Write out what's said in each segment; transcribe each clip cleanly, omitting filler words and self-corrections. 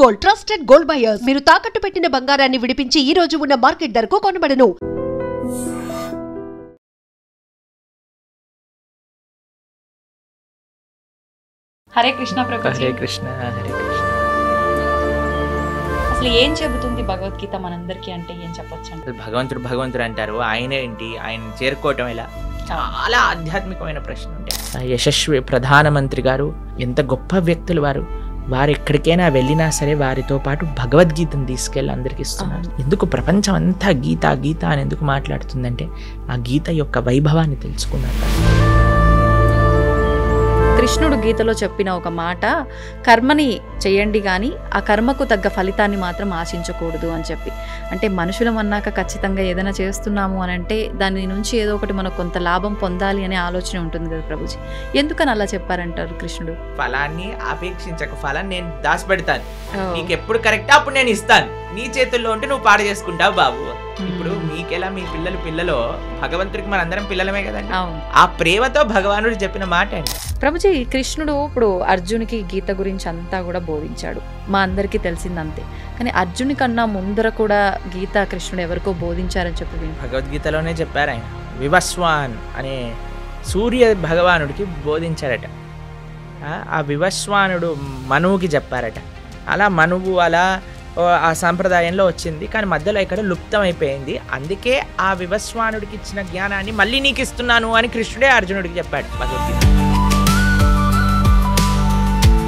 Gold, trusted gold buyers. మీరు తాకట్టు పెట్టిన బంగారాన్ని విడిపించి ఈ రోజు ఉన్న మార్కెట్ ధరకు కొనబడను. హరే కృష్ణ ప్రభుజీ. హరే కృష్ణ హరే కృష్ణ. అసలు ఏం చెబుతుంది భగవద్గీత మనందరికీ అంటే ఏం చెప్పొచ్చు అంటే? భగవంతుడు భగవంతుడు అంటారు, ఆయన ఏంటి, ఆయన చేరుకోవటం ఎలా? చాలా ఆధ్యాత్మికమైన ప్రశ్న ఉంటాయి. యశస్వి ప్రధానమంత్రి గారు ఎంత గొప్ప వ్యక్తులు వారు ఎక్కడికైనా వెళ్ళినా సరే వారితో పాటు భగవద్గీతను తీసుకెళ్ళి అందరికి ఇస్తున్నారు. ఎందుకు ప్రపంచం అంతా గీత గీత అని ఎందుకు మాట్లాడుతుందంటే ఆ గీత యొక్క వైభవాన్ని తెలుసుకున్నారు. కృష్ణుడు గీతలో చెప్పిన ఒక మాట, కర్మని చేయండి కానీ ఆ కర్మకు తగ్గ ఫలితాన్ని మాత్రం ఆశించకూడదు అని చెప్పి. అంటే మనుషులం అన్నాక ఖచ్చితంగా ఏదైనా చేస్తున్నాము అని అంటే దాని నుంచి ఏదో ఒకటి మనకు కొంత లాభం పొందాలి అనే ఆలోచన ఉంటుంది కదా ప్రభుజీ. ఎందుకని అలా చెప్పారంటారు కృష్ణుడు? ఫలాన్ని అపేక్షించక, ఫలాన్ని నేను దాచిపెడతాను, నీకు ఎప్పుడు కరెక్టా అప్పుడు నేను ఇస్తాను, నీ చేతుల్లో ఉంటే నువ్వు పాడు చేసుకుంటావు బాబు. ఇప్పుడు మీకెలా మీ పిల్లలు భగవంతుడికి మనందరం పిల్లలమే కదండి. ఆ ప్రేమతో భగవానుడు చెప్పిన మాట అండి. ప్రభుజీ, కృష్ణుడు ఇప్పుడు అర్జునికి గీత గురించి అంతా కూడా బోధించాడు, మా అందరికీ తెలిసిందంతే. కానీ అర్జుని కన్నా ముందర కూడా గీత కృష్ణుడు ఎవరికో బోధించారని చెప్పి భగవద్గీతలోనే చెప్పారు. ఆయన వివస్వాన్ అనే సూర్య భగవానుడికి బోధించారట. ఆ వివస్వానుడు మనువుకి చెప్పారట. అలా మనువు అలా ఆ సాంప్రదాయంలో వచ్చింది, కానీ మధ్యలో ఇక్కడ లుప్తం అయిపోయింది. అందుకే ఆ వివస్వానుడికి ఇచ్చిన జ్ఞానాన్ని మళ్ళీ నీకు ఇస్తున్నాను అని కృష్ణుడే అర్జునుడికి చెప్పాడు భగవద్గీత.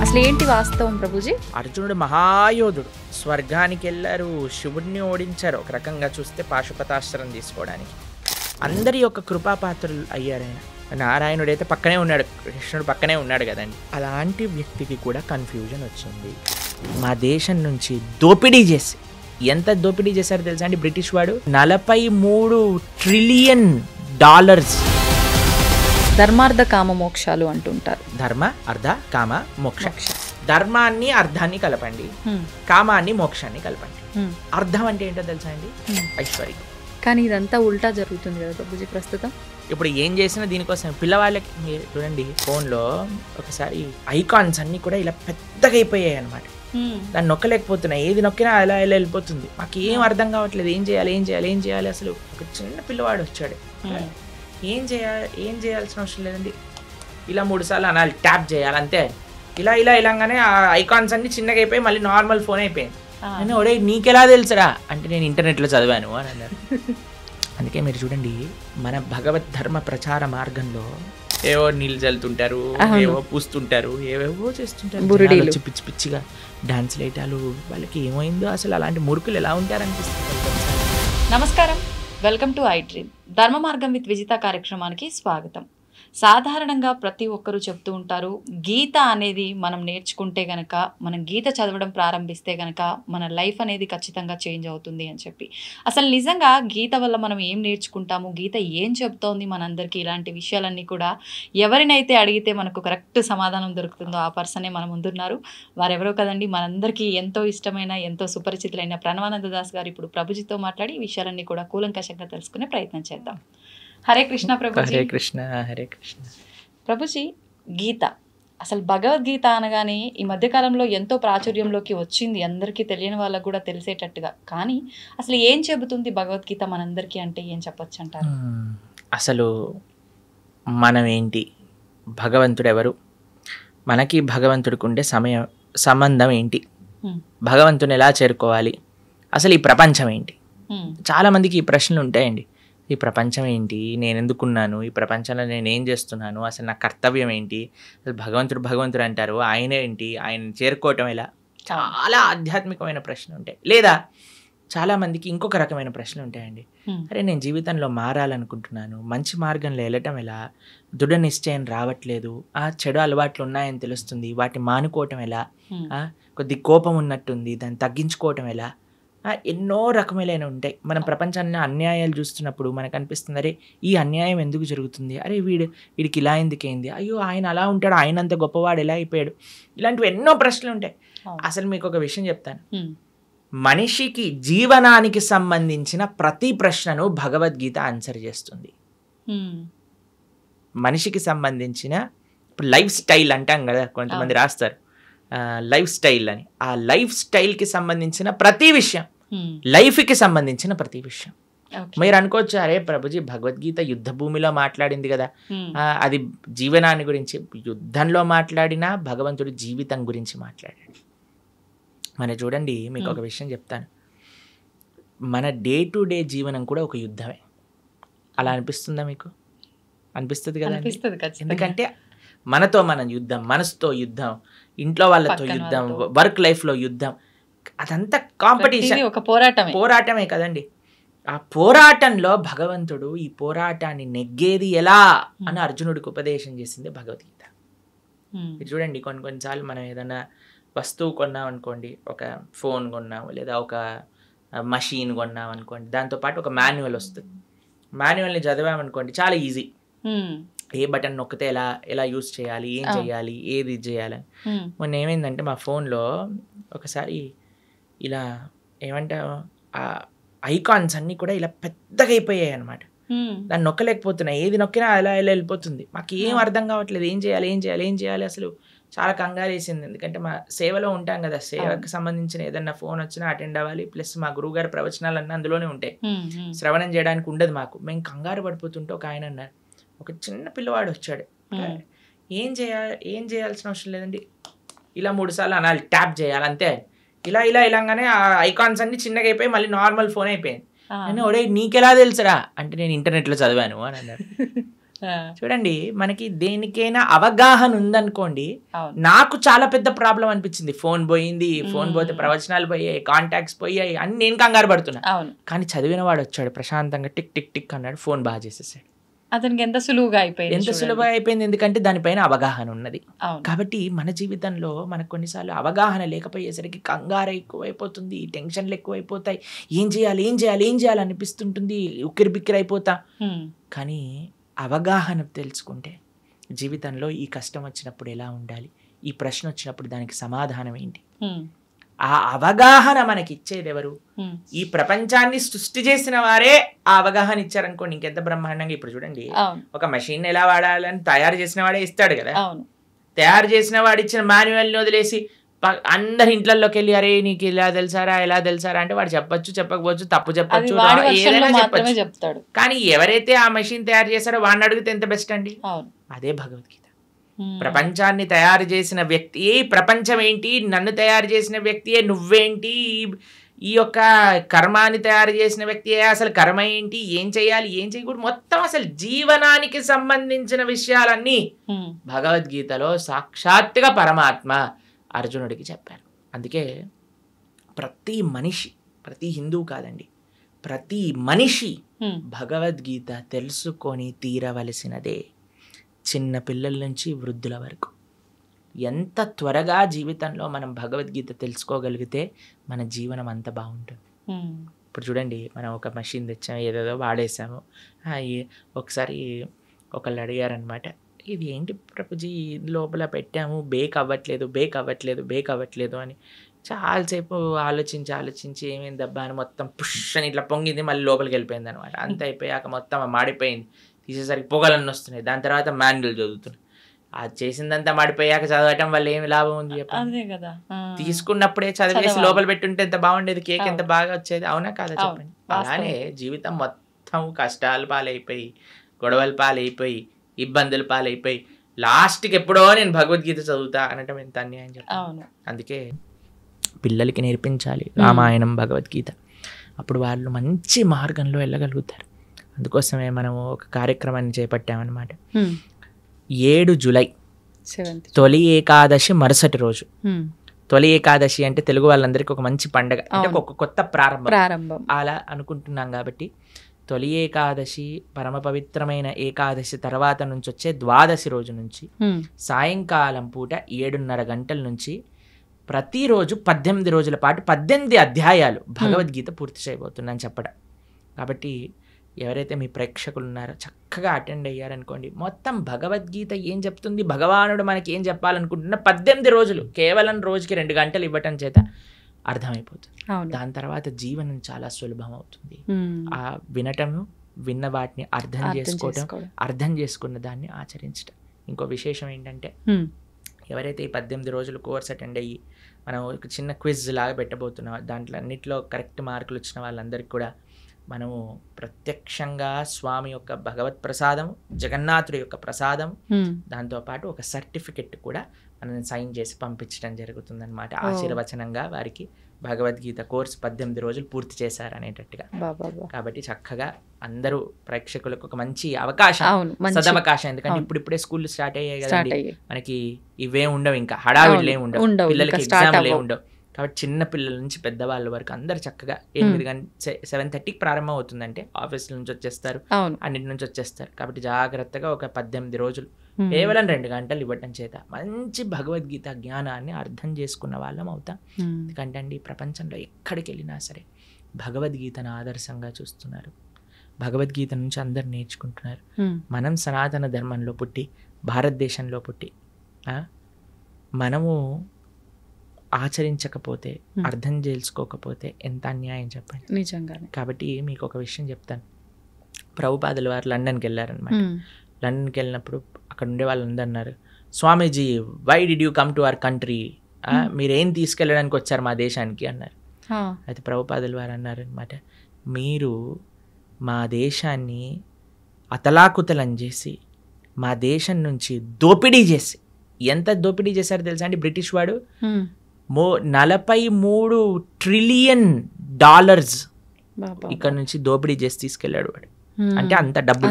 అసలు ఏంటి వాస్తవం ప్రభుజీ? అర్జునుడు మహాయోధుడు, స్వర్గానికి వెళ్ళారు, శివుడిని ఓడించారు. ఒక రకంగా చూస్తే పాశుపతాస్త్రం తీసుకోవడానికి అందరి యొక్క కృపాపాత్రులు అయ్యారు. ఆయన నారాయణుడు అయితే పక్కనే ఉన్నాడు, కృష్ణుడు పక్కనే ఉన్నాడు కదండి. అలాంటి వ్యక్తికి కూడా కన్ఫ్యూజన్ వచ్చింది. మా దేశం నుంచి దోపిడీ చేసి, ఎంత దోపిడీ చేశారో తెలుసా అండి బ్రిటిష్ వాడు? 43 ట్రిలియన్ డాలర్స్. ధర్మార్థ కామ మోక్షాలు అంటుంటారు. ధర్మ అర్ధ కామ మోక్ష. ధర్మాన్ని అర్ధాన్ని కలపండి, కామాన్ని మోక్షాన్ని కలపండి. అర్ధం అంటే ఏంటో తెలుసా అండి? ఐశ్వర్యం. కానీ ఇదంతా ఉల్టా జరుగుతుంది కదా ప్రభుజీ ప్రస్తుతం. ఇప్పుడు ఏం చేసినా దీనికోసం. పిల్లవాళ్ళకి మీరు చూడండి, ఫోన్లో ఒకసారి ఐకాన్స్ అన్నీ కూడా ఇలా పెద్దగా అయిపోయాయి అనమాట. దాన్ని నొక్కలేకపోతున్నాయి, ఏది నొక్కినా అలా ఇలా వెళ్ళిపోతుంది. మాకు ఏం అర్థం కావట్లేదు, ఏం చేయాలి. అసలు ఒక చిన్న పిల్లవాడు వచ్చాడు, ఏం చేయాల్సిన అవసరం లేదండి, ఇలా 3 సార్లు అనాలి, ట్యాప్ చేయాలి అంతే. ఇలాగానే ఆ ఐకాన్స్ అన్ని చిన్నగా అయిపోయి మళ్ళీ నార్మల్ ఫోన్ అయిపోయింది. నేను ఒడే నీకెలా తెలుసురా అంటే నేను ఇంటర్నెట్లో చదివాను అని అన్నారు. అందుకే మీరు చూడండి, మన భగవద్ ధర్మ ప్రచార మార్గంలో ఏవో నీళ్ళు చల్లుతుంటారు, ఏవో పూస్తుంటారు, ఏవేవో చేస్తుంటారు, పిచ్చి పిచ్చిగా డాన్స్లు వేయటాలు. వాళ్ళకి ఏమైందో అసలు, అలాంటి మురుకులు ఎలా ఉంటారనిపిస్తుంది. నమస్కారం, వెల్కమ్ టు ఐ డ్రీమ్. ధర్మ మార్గం విత్ విజిత కార్యక్రమానికి స్వాగతం. సాధారణంగా ప్రతి ఒక్కరూ చెప్తూ ఉంటారు, గీత అనేది మనం నేర్చుకుంటే గనక, మనం గీత చదవడం ప్రారంభిస్తే గనక మన లైఫ్ అనేది ఖచ్చితంగా చేంజ్ అవుతుంది అని చెప్పి. అసలు నిజంగా గీత వల్ల మనం ఏం నేర్చుకుంటాము, గీత ఏం చెప్తోంది మనందరికీ, ఇలాంటి విషయాలన్నీ కూడా ఎవరినైతే అడిగితే మనకు కరెక్ట్ సమాధానం దొరుకుతుందో ఆ పర్సనే మన ముందున్నారు. వారెవరో కదండి, మనందరికీ ఎంతో ఇష్టమైన, ఎంతో సుపరిచితులైన ప్రణవానంద దాస్ గారు ఇప్పుడు ప్రభుజీతో మాట్లాడి ఈ విషయాలన్నీ కూడా కూలంకషంగా తెలుసుకునే ప్రయత్నం చేద్దాం. హరే కృష్ణ ప్రభుజీ. హరే కృష్ణ హరే కృష్ణ. ప్రభుజీ, గీత అసలు భగవద్గీత అనగానే ఈ మధ్యకాలంలో ఎంతో ప్రాచుర్యంలోకి వచ్చింది, అందరికీ తెలియని వాళ్ళకు కూడా తెలిసేటట్టుగా. కానీ అసలు ఏం చెబుతుంది భగవద్గీత మనందరికీ అంటే ఏం చెప్పొచ్చు అంటారు? అసలు మనం ఏంటి, భగవంతుడు ఎవరు, మనకి భగవంతుడికి ఉండే సంబంధం ఏంటి, భగవంతుని ఎలా చేరుకోవాలి, అసలు ఈ ప్రపంచం ఏంటి? చాలామందికి ఈ ప్రశ్నలు ఉంటాయండి. ఈ ప్రపంచం ఏంటి, నేను ఎందుకున్నాను, ఈ ప్రపంచంలో నేను ఏం చేస్తున్నాను, అసలు నా కర్తవ్యం ఏంటి, అసలు భగవంతుడు అంటారు, ఆయన ఏంటి, ఆయన చేరుకోవటం ఎలా? చాలా ఆధ్యాత్మికమైన ప్రశ్నలు ఉంటాయి. లేదా చాలామందికి ఇంకొక రకమైన ప్రశ్నలు ఉంటాయండి. అరే నేను జీవితంలో మారాలనుకుంటున్నాను, మంచి మార్గంలో వెళ్ళటం ఎలా, దృఢ నిశ్చయం రావట్లేదు, చెడు అలవాట్లు ఉన్నాయని తెలుస్తుంది, వాటిని మానుకోవటం ఎలా, కొద్ది కోపం ఉన్నట్టుంది, దాన్ని తగ్గించుకోవటం ఎలా? ఎన్నో రకములైన ఉంటాయి. మనం ప్రపంచాన్ని అన్యాయాలు చూస్తున్నప్పుడు మనకు అనిపిస్తుంది, అరే ఈ అన్యాయం ఎందుకు జరుగుతుంది, అరే వీడికి ఇలా ఎందుకైంది, అయ్యో ఆయన అలా ఉంటాడు, ఆయన అంత గొప్పవాడు ఎలా అయిపోయాడు, ఇలాంటివి ఎన్నో ప్రశ్నలు ఉంటాయి. అసలు మీకు ఒక విషయం చెప్తాను, మనిషికి జీవనానికి సంబంధించిన ప్రతి ప్రశ్నను భగవద్గీత ఆన్సర్ చేస్తుంది. మనిషికి సంబంధించిన ఇప్పుడు లైఫ్ స్టైల్ అంటాం కదా, కొంతమంది రాస్తారు, లైఫ్ స్టైల్ అని. ఆ లైఫ్ స్టైల్కి సంబంధించిన ప్రతి విషయం, లైఫ్కి సంబంధించిన ప్రతి విషయం. మీరు అనుకోవచ్చు, అరే ప్రభుజీ భగవద్గీత యుద్ధ భూమిలో మాట్లాడింది కదా, అది జీవనాన్ని గురించి. యుద్ధంలో మాట్లాడినా భగవంతుడు జీవితం గురించి మాట్లాడాడు. మన చూడండి, మీకు ఒక విషయం చెప్తాను. మన డే టు డే జీవనం కూడా ఒక యుద్ధమే. అలా అనిపిస్తుందా మీకు? అనిపిస్తుంది కదా. ఎందుకంటే మనతో మనం యుద్ధం, మనసుతో యుద్ధం, ఇంట్లో వాళ్ళతో యుద్ధం, వర్క్ లైఫ్లో యుద్ధం, అదంతా కాంపిటీషన్, ఒక పోరాటమే కదండి. ఆ పోరాటంలో భగవంతుడు ఈ పోరాటాన్ని నెగ్గేది ఎలా అని అర్జునుడికి ఉపదేశం చేసింది భగవద్గీత. మీరు చూడండి, కొన్నిసార్లు మనం ఏదైనా వస్తువు కొన్నాం అనుకోండి, ఒక ఫోన్ కొన్నాము లేదా ఒక మషీన్ కొన్నాం అనుకోండి, దాంతోపాటు ఒక మాన్యువల్ వస్తుంది. మాన్యువల్ని చదివామనుకోండి, చాలా ఈజీ. ఏ బటన్ నొక్కితే ఎలా యూజ్ చేయాలి, ఏం చేయాలి, ఏది చేయాలని. మొన్న ఏమైందంటే మా ఫోన్లో ఒకసారి ఇలా ఏమంటారు, ఆ ఐకాన్స్ అన్నీ కూడా ఇలా పెద్దగా అయిపోయాయి అనమాట. దాన్ని నొక్కలేకపోతున్నా, ఏది నొక్కినా అలా వెళ్ళిపోతుంది. మాకు ఏం అర్థం కావట్లేదు, ఏం చేయాలి. అసలు చాలా కంగారు వేసింది. ఎందుకంటే మా సేవలో ఉంటాం కదా, సేవకు సంబంధించిన ఏదన్నా ఫోన్ వచ్చినా అటెండ్ అవ్వాలి. ప్లస్ మా గురువు గారి ప్రవచనాలన్నీ అందులోనే ఉంటాయి, శ్రవణం చేయడానికి ఉండదు మాకు. మేము కంగారు పడిపోతుంటే ఒక ఆయన అన్నారు, ఒక చిన్న పిల్లవాడు వచ్చాడు, ఏం చేయాల్సిన అవసరం లేదండి, ఇలా 3 సార్లు అనాలి, ట్యాప్ చేయాలి అంతే. ఇలాగానే ఆ ఐకాన్స్ అన్ని చిన్నగా అయిపోయి మళ్ళీ నార్మల్ ఫోన్ అయిపోయింది. నేను ఒడే నీకెలా తెలుసురా అంటే, నేను ఇంటర్నెట్లో చదివాను అని అన్నారు. చూడండి, మనకి దేనికైనా అవగాహన ఉందనుకోండి. నాకు చాలా పెద్ద ప్రాబ్లం అనిపించింది. ఫోన్ పోతే ప్రవచనాలు పోయాయి, కాంటాక్ట్స్ పోయాయి అని నేను కంగారు పడుతున్నా. కానీ చదివిన వాడు వచ్చాడు, ప్రశాంతంగా టిక్ టిక్ టిక్ అన్నాడు, ఫోన్ బాగా చేసేసాడు. అతనికి ఎంత సులువుగా అయిపోయింది, ఎందుకంటే దానిపైన అవగాహన ఉన్నది. కాబట్టి మన జీవితంలో మనకు కొన్నిసార్లు అవగాహన లేకపోయేసరికి కంగారు ఎక్కువైపోతుంది, టెన్షన్లు ఎక్కువైపోతాయి, ఏం చేయాలి అనిపిస్తుంటుంది, ఉక్కిరి బిక్కిరి అయిపోతా. కానీ అవగాహన తెలుసుకుంటే జీవితంలో ఈ కష్టం వచ్చినప్పుడు ఎలా ఉండాలి, ఈ ప్రశ్న వచ్చినప్పుడు దానికి సమాధానం ఏంటి, ఆ అవగాహన మనకి ఇచ్చేది ఎవరు? ఈ ప్రపంచాన్ని సృష్టి చేసిన వారే ఆ అవగాహన ఇచ్చారనుకోండి, ఇంకెంత బ్రహ్మాండంగా. ఇప్పుడు చూడండి, ఒక మెషిన్ ఎలా వాడాలని తయారు చేసిన వాడే ఇస్తాడు కదా. తయారు చేసిన వాడు ఇచ్చిన మాన్యువల్ని వదిలేసి అందరి ఇంట్లోకి వెళ్ళి, అరే నీకు ఇలా తెలుసారా అంటే వాడు చెప్పకపోవచ్చు, తప్పు చెప్పచ్చు, ఏదైనా చెప్పచ్చు. కానీ ఎవరైతే ఆ మెషిన్ తయారు చేశారో వాడిని అడిగితే ఎంత బెస్ట్ అండి. అదే భగవద్గీత. ప్రపంచాన్ని తయారు చేసిన వ్యక్తియే ప్రపంచం ఏంటి, నన్ను తయారు చేసిన వ్యక్తియే నువ్వేంటి, ఈ యొక్క కర్మాన్ని తయారు చేసిన వ్యక్తియే అసలు కర్మ ఏంటి, ఏం చేయాలి ఏం చేయకూడదు, మొత్తం అసలు జీవనానికి సంబంధించిన విషయాలన్నీ భగవద్గీతలో సాక్షాత్తుగా పరమాత్మ అర్జునుడికి చెప్పారు. అందుకే ప్రతి మనిషి, ప్రతి హిందువు కాదండి, ప్రతి మనిషి భగవద్గీత తెలుసుకొని తీరవలసినదే. చిన్న పిల్లల నుంచి వృద్ధుల వరకు ఎంత త్వరగా జీవితంలో మనం భగవద్గీత తెలుసుకోగలిగితే మన జీవనం అంత బాగుంటుంది. ఇప్పుడు చూడండి, మనం ఒక మెషిన్ తెచ్చాము, ఏదేదో వాడేసాము. ఒకసారి ఒకళ్ళు అడిగారనమాట, ఇది ఏంటి ప్రభుజీ లోపల పెట్టాము, బేక్ అవ్వట్లేదు అని. చాలాసేపు ఆలోచించి ఏమైందబ్బా అని మొత్తం పుష్ అని ఇట్లా పొంగింది, మళ్ళీ లోపలికి వెళ్ళిపోయింది అనమాట. అంత అయిపోయాక మొత్తం మాడిపోయింది, తీసేసరికి పొగలన్నీ వస్తున్నాయి. దాని తర్వాత మాన్యువల్ చదువుతున్నాయి. అది చేసిందంతా మాడిపోయాక చదవటం వల్ల ఏమి లాభం ఉంది చెప్పండి. తీసుకున్నప్పుడే చదివేసి లోపల పెట్టుంటే ఎంత బాగుండేది, కేక్ ఎంత బాగా వచ్చేది, అవునా కాదా చెప్పండి. అలానే జీవితం మొత్తం కష్టాలు పాలైపోయి, గొడవల పాలైపోయి, ఇబ్బందుల పాలైపోయి లాస్ట్కి ఎప్పుడో నేను భగవద్గీత చదువుతా అనటం ఎంత అన్యాయం చెప్పండి. అందుకే పిల్లలకి నేర్పించాలి రామాయణం, భగవద్గీత. అప్పుడు వాళ్ళు మంచి మార్గంలో వెళ్ళగలుగుతారు. అందుకోసమే మనము ఒక కార్యక్రమాన్ని చేపట్టామన్నమాట. 7 జూలై తొలి ఏకాదశి మరుసటి రోజు. తొలి ఏకాదశి అంటే తెలుగు వాళ్ళందరికీ ఒక మంచి పండగ, అంటే ఒక కొత్త ప్రారంభం అలా అనుకుంటున్నాం. కాబట్టి తొలి ఏకాదశి, పరమ పవిత్రమైన ఏకాదశి తర్వాత నుంచి వచ్చే ద్వాదశి రోజు నుంచి సాయంకాలం పూట 7:30 గంటల నుంచి ప్రతిరోజు 18 రోజుల పాటు 18 అధ్యాయాలు భగవద్గీత పూర్తి చేయబోతున్నాను చెప్పడం. కాబట్టి ఎవరైతే మీ ప్రేక్షకులు ఉన్నారో చక్కగా అటెండ్ అయ్యారనుకోండి, మొత్తం భగవద్గీత ఏం చెప్తుంది, భగవానుడు మనకి ఏం చెప్పాలనుకుంటున్నా 18 రోజులు కేవలం రోజుకి 2 గంటలు ఇవ్వటం చేత అర్థమైపోతుంది. దాని తర్వాత జీవనం చాలా సులభం అవుతుంది. ఆ వినటము, విన్న వాటిని అర్థం చేసుకోవటం, అర్థం చేసుకున్న దాన్ని ఆచరించటం. ఇంకో విశేషం ఏంటంటే, ఎవరైతే ఈ 18 రోజులు కోర్స్ అటెండ్ అయ్యి మనం ఒక చిన్న క్విజ్ లాగా పెట్టబోతున్నాం, దాంట్లో అన్నింటిలో కరెక్ట్ మార్కులు వచ్చిన వాళ్ళందరికీ కూడా మనము ప్రత్యక్షంగా స్వామి యొక్క భగవత్ ప్రసాదం, జగన్నాథుడి యొక్క ప్రసాదం, దాంతోపాటు ఒక సర్టిఫికెట్ కూడా మనం సైన్ చేసి పంపించడం జరుగుతుందన్నమాట. ఆశీర్వచనంగా వారికి భగవద్గీత కోర్స్ 18 రోజులు పూర్తి చేశారు అనేటట్టుగా. కాబట్టి చక్కగా అందరూ ప్రేక్షకులకు ఒక మంచి అవకాశం, సదవకాశం. ఎందుకంటే ఇప్పుడిప్పుడే స్కూల్ స్టార్ట్ అయ్యాయి కదండి, మనకి ఇవే ఉండవు, ఇంకా హడావిడ్లే ఉండవు, పిల్లలకి ఎగ్జామ్లే ఉండవు. కాబట్టి చిన్న పిల్లల నుంచి పెద్దవాళ్ళ వరకు అందరు చక్కగా 7:30కి ప్రారంభం అవుతుందంటే ఆఫీస్ నుంచి వచ్చేస్తారు, అన్నిటి నుంచి వచ్చేస్తారు. కాబట్టి జాగ్రత్తగా ఒక 18 రోజులు కేవలం 2 గంటలు ఇవ్వటం చేత మంచి భగవద్గీత జ్ఞానాన్ని అర్థం చేసుకున్న వాళ్ళం అవుతాం. ఎందుకంటే అండి ప్రపంచంలో ఎక్కడికి వెళ్ళినా సరే భగవద్గీతను ఆదర్శంగా చూస్తున్నారు, భగవద్గీత నుంచి అందరు నేర్చుకుంటున్నారు. మనం సనాతన ధర్మంలో పుట్టి, భారతదేశంలో పుట్టి మనము ఆచరించకపోతే, అర్థం చేసుకోకపోతే ఎంత అన్యాయం చెప్పండి. నిజంగానే. కాబట్టి మీకు ఒక విషయం చెప్తాను. ప్రభుపాదుల వారు లండన్కి వెళ్ళారనమాట. లండన్కి వెళ్ళినప్పుడు అక్కడ ఉండే వాళ్ళందరూ అన్నారు, Swamiji why did you come to our country, మీరేం తీసుకెళ్ళడానికి వచ్చారు మా దేశానికి అన్నారు. అయితే ప్రభుపాదుల వారు అన్నారు అనమాట, మీరు మా దేశాన్ని అతలాకుతలం చేసి, మా దేశం నుంచి దోపిడీ చేసి, ఎంత దోపిడీ చేశారో తెలుసా అండి బ్రిటిష్ వాడు, 43 ట్రిలియన్ డాలర్స్ ఇక్కడ నుంచి దోపిడీ చేసి తీసుకెళ్ళాడు వాడు. అంటే అంత డబ్బు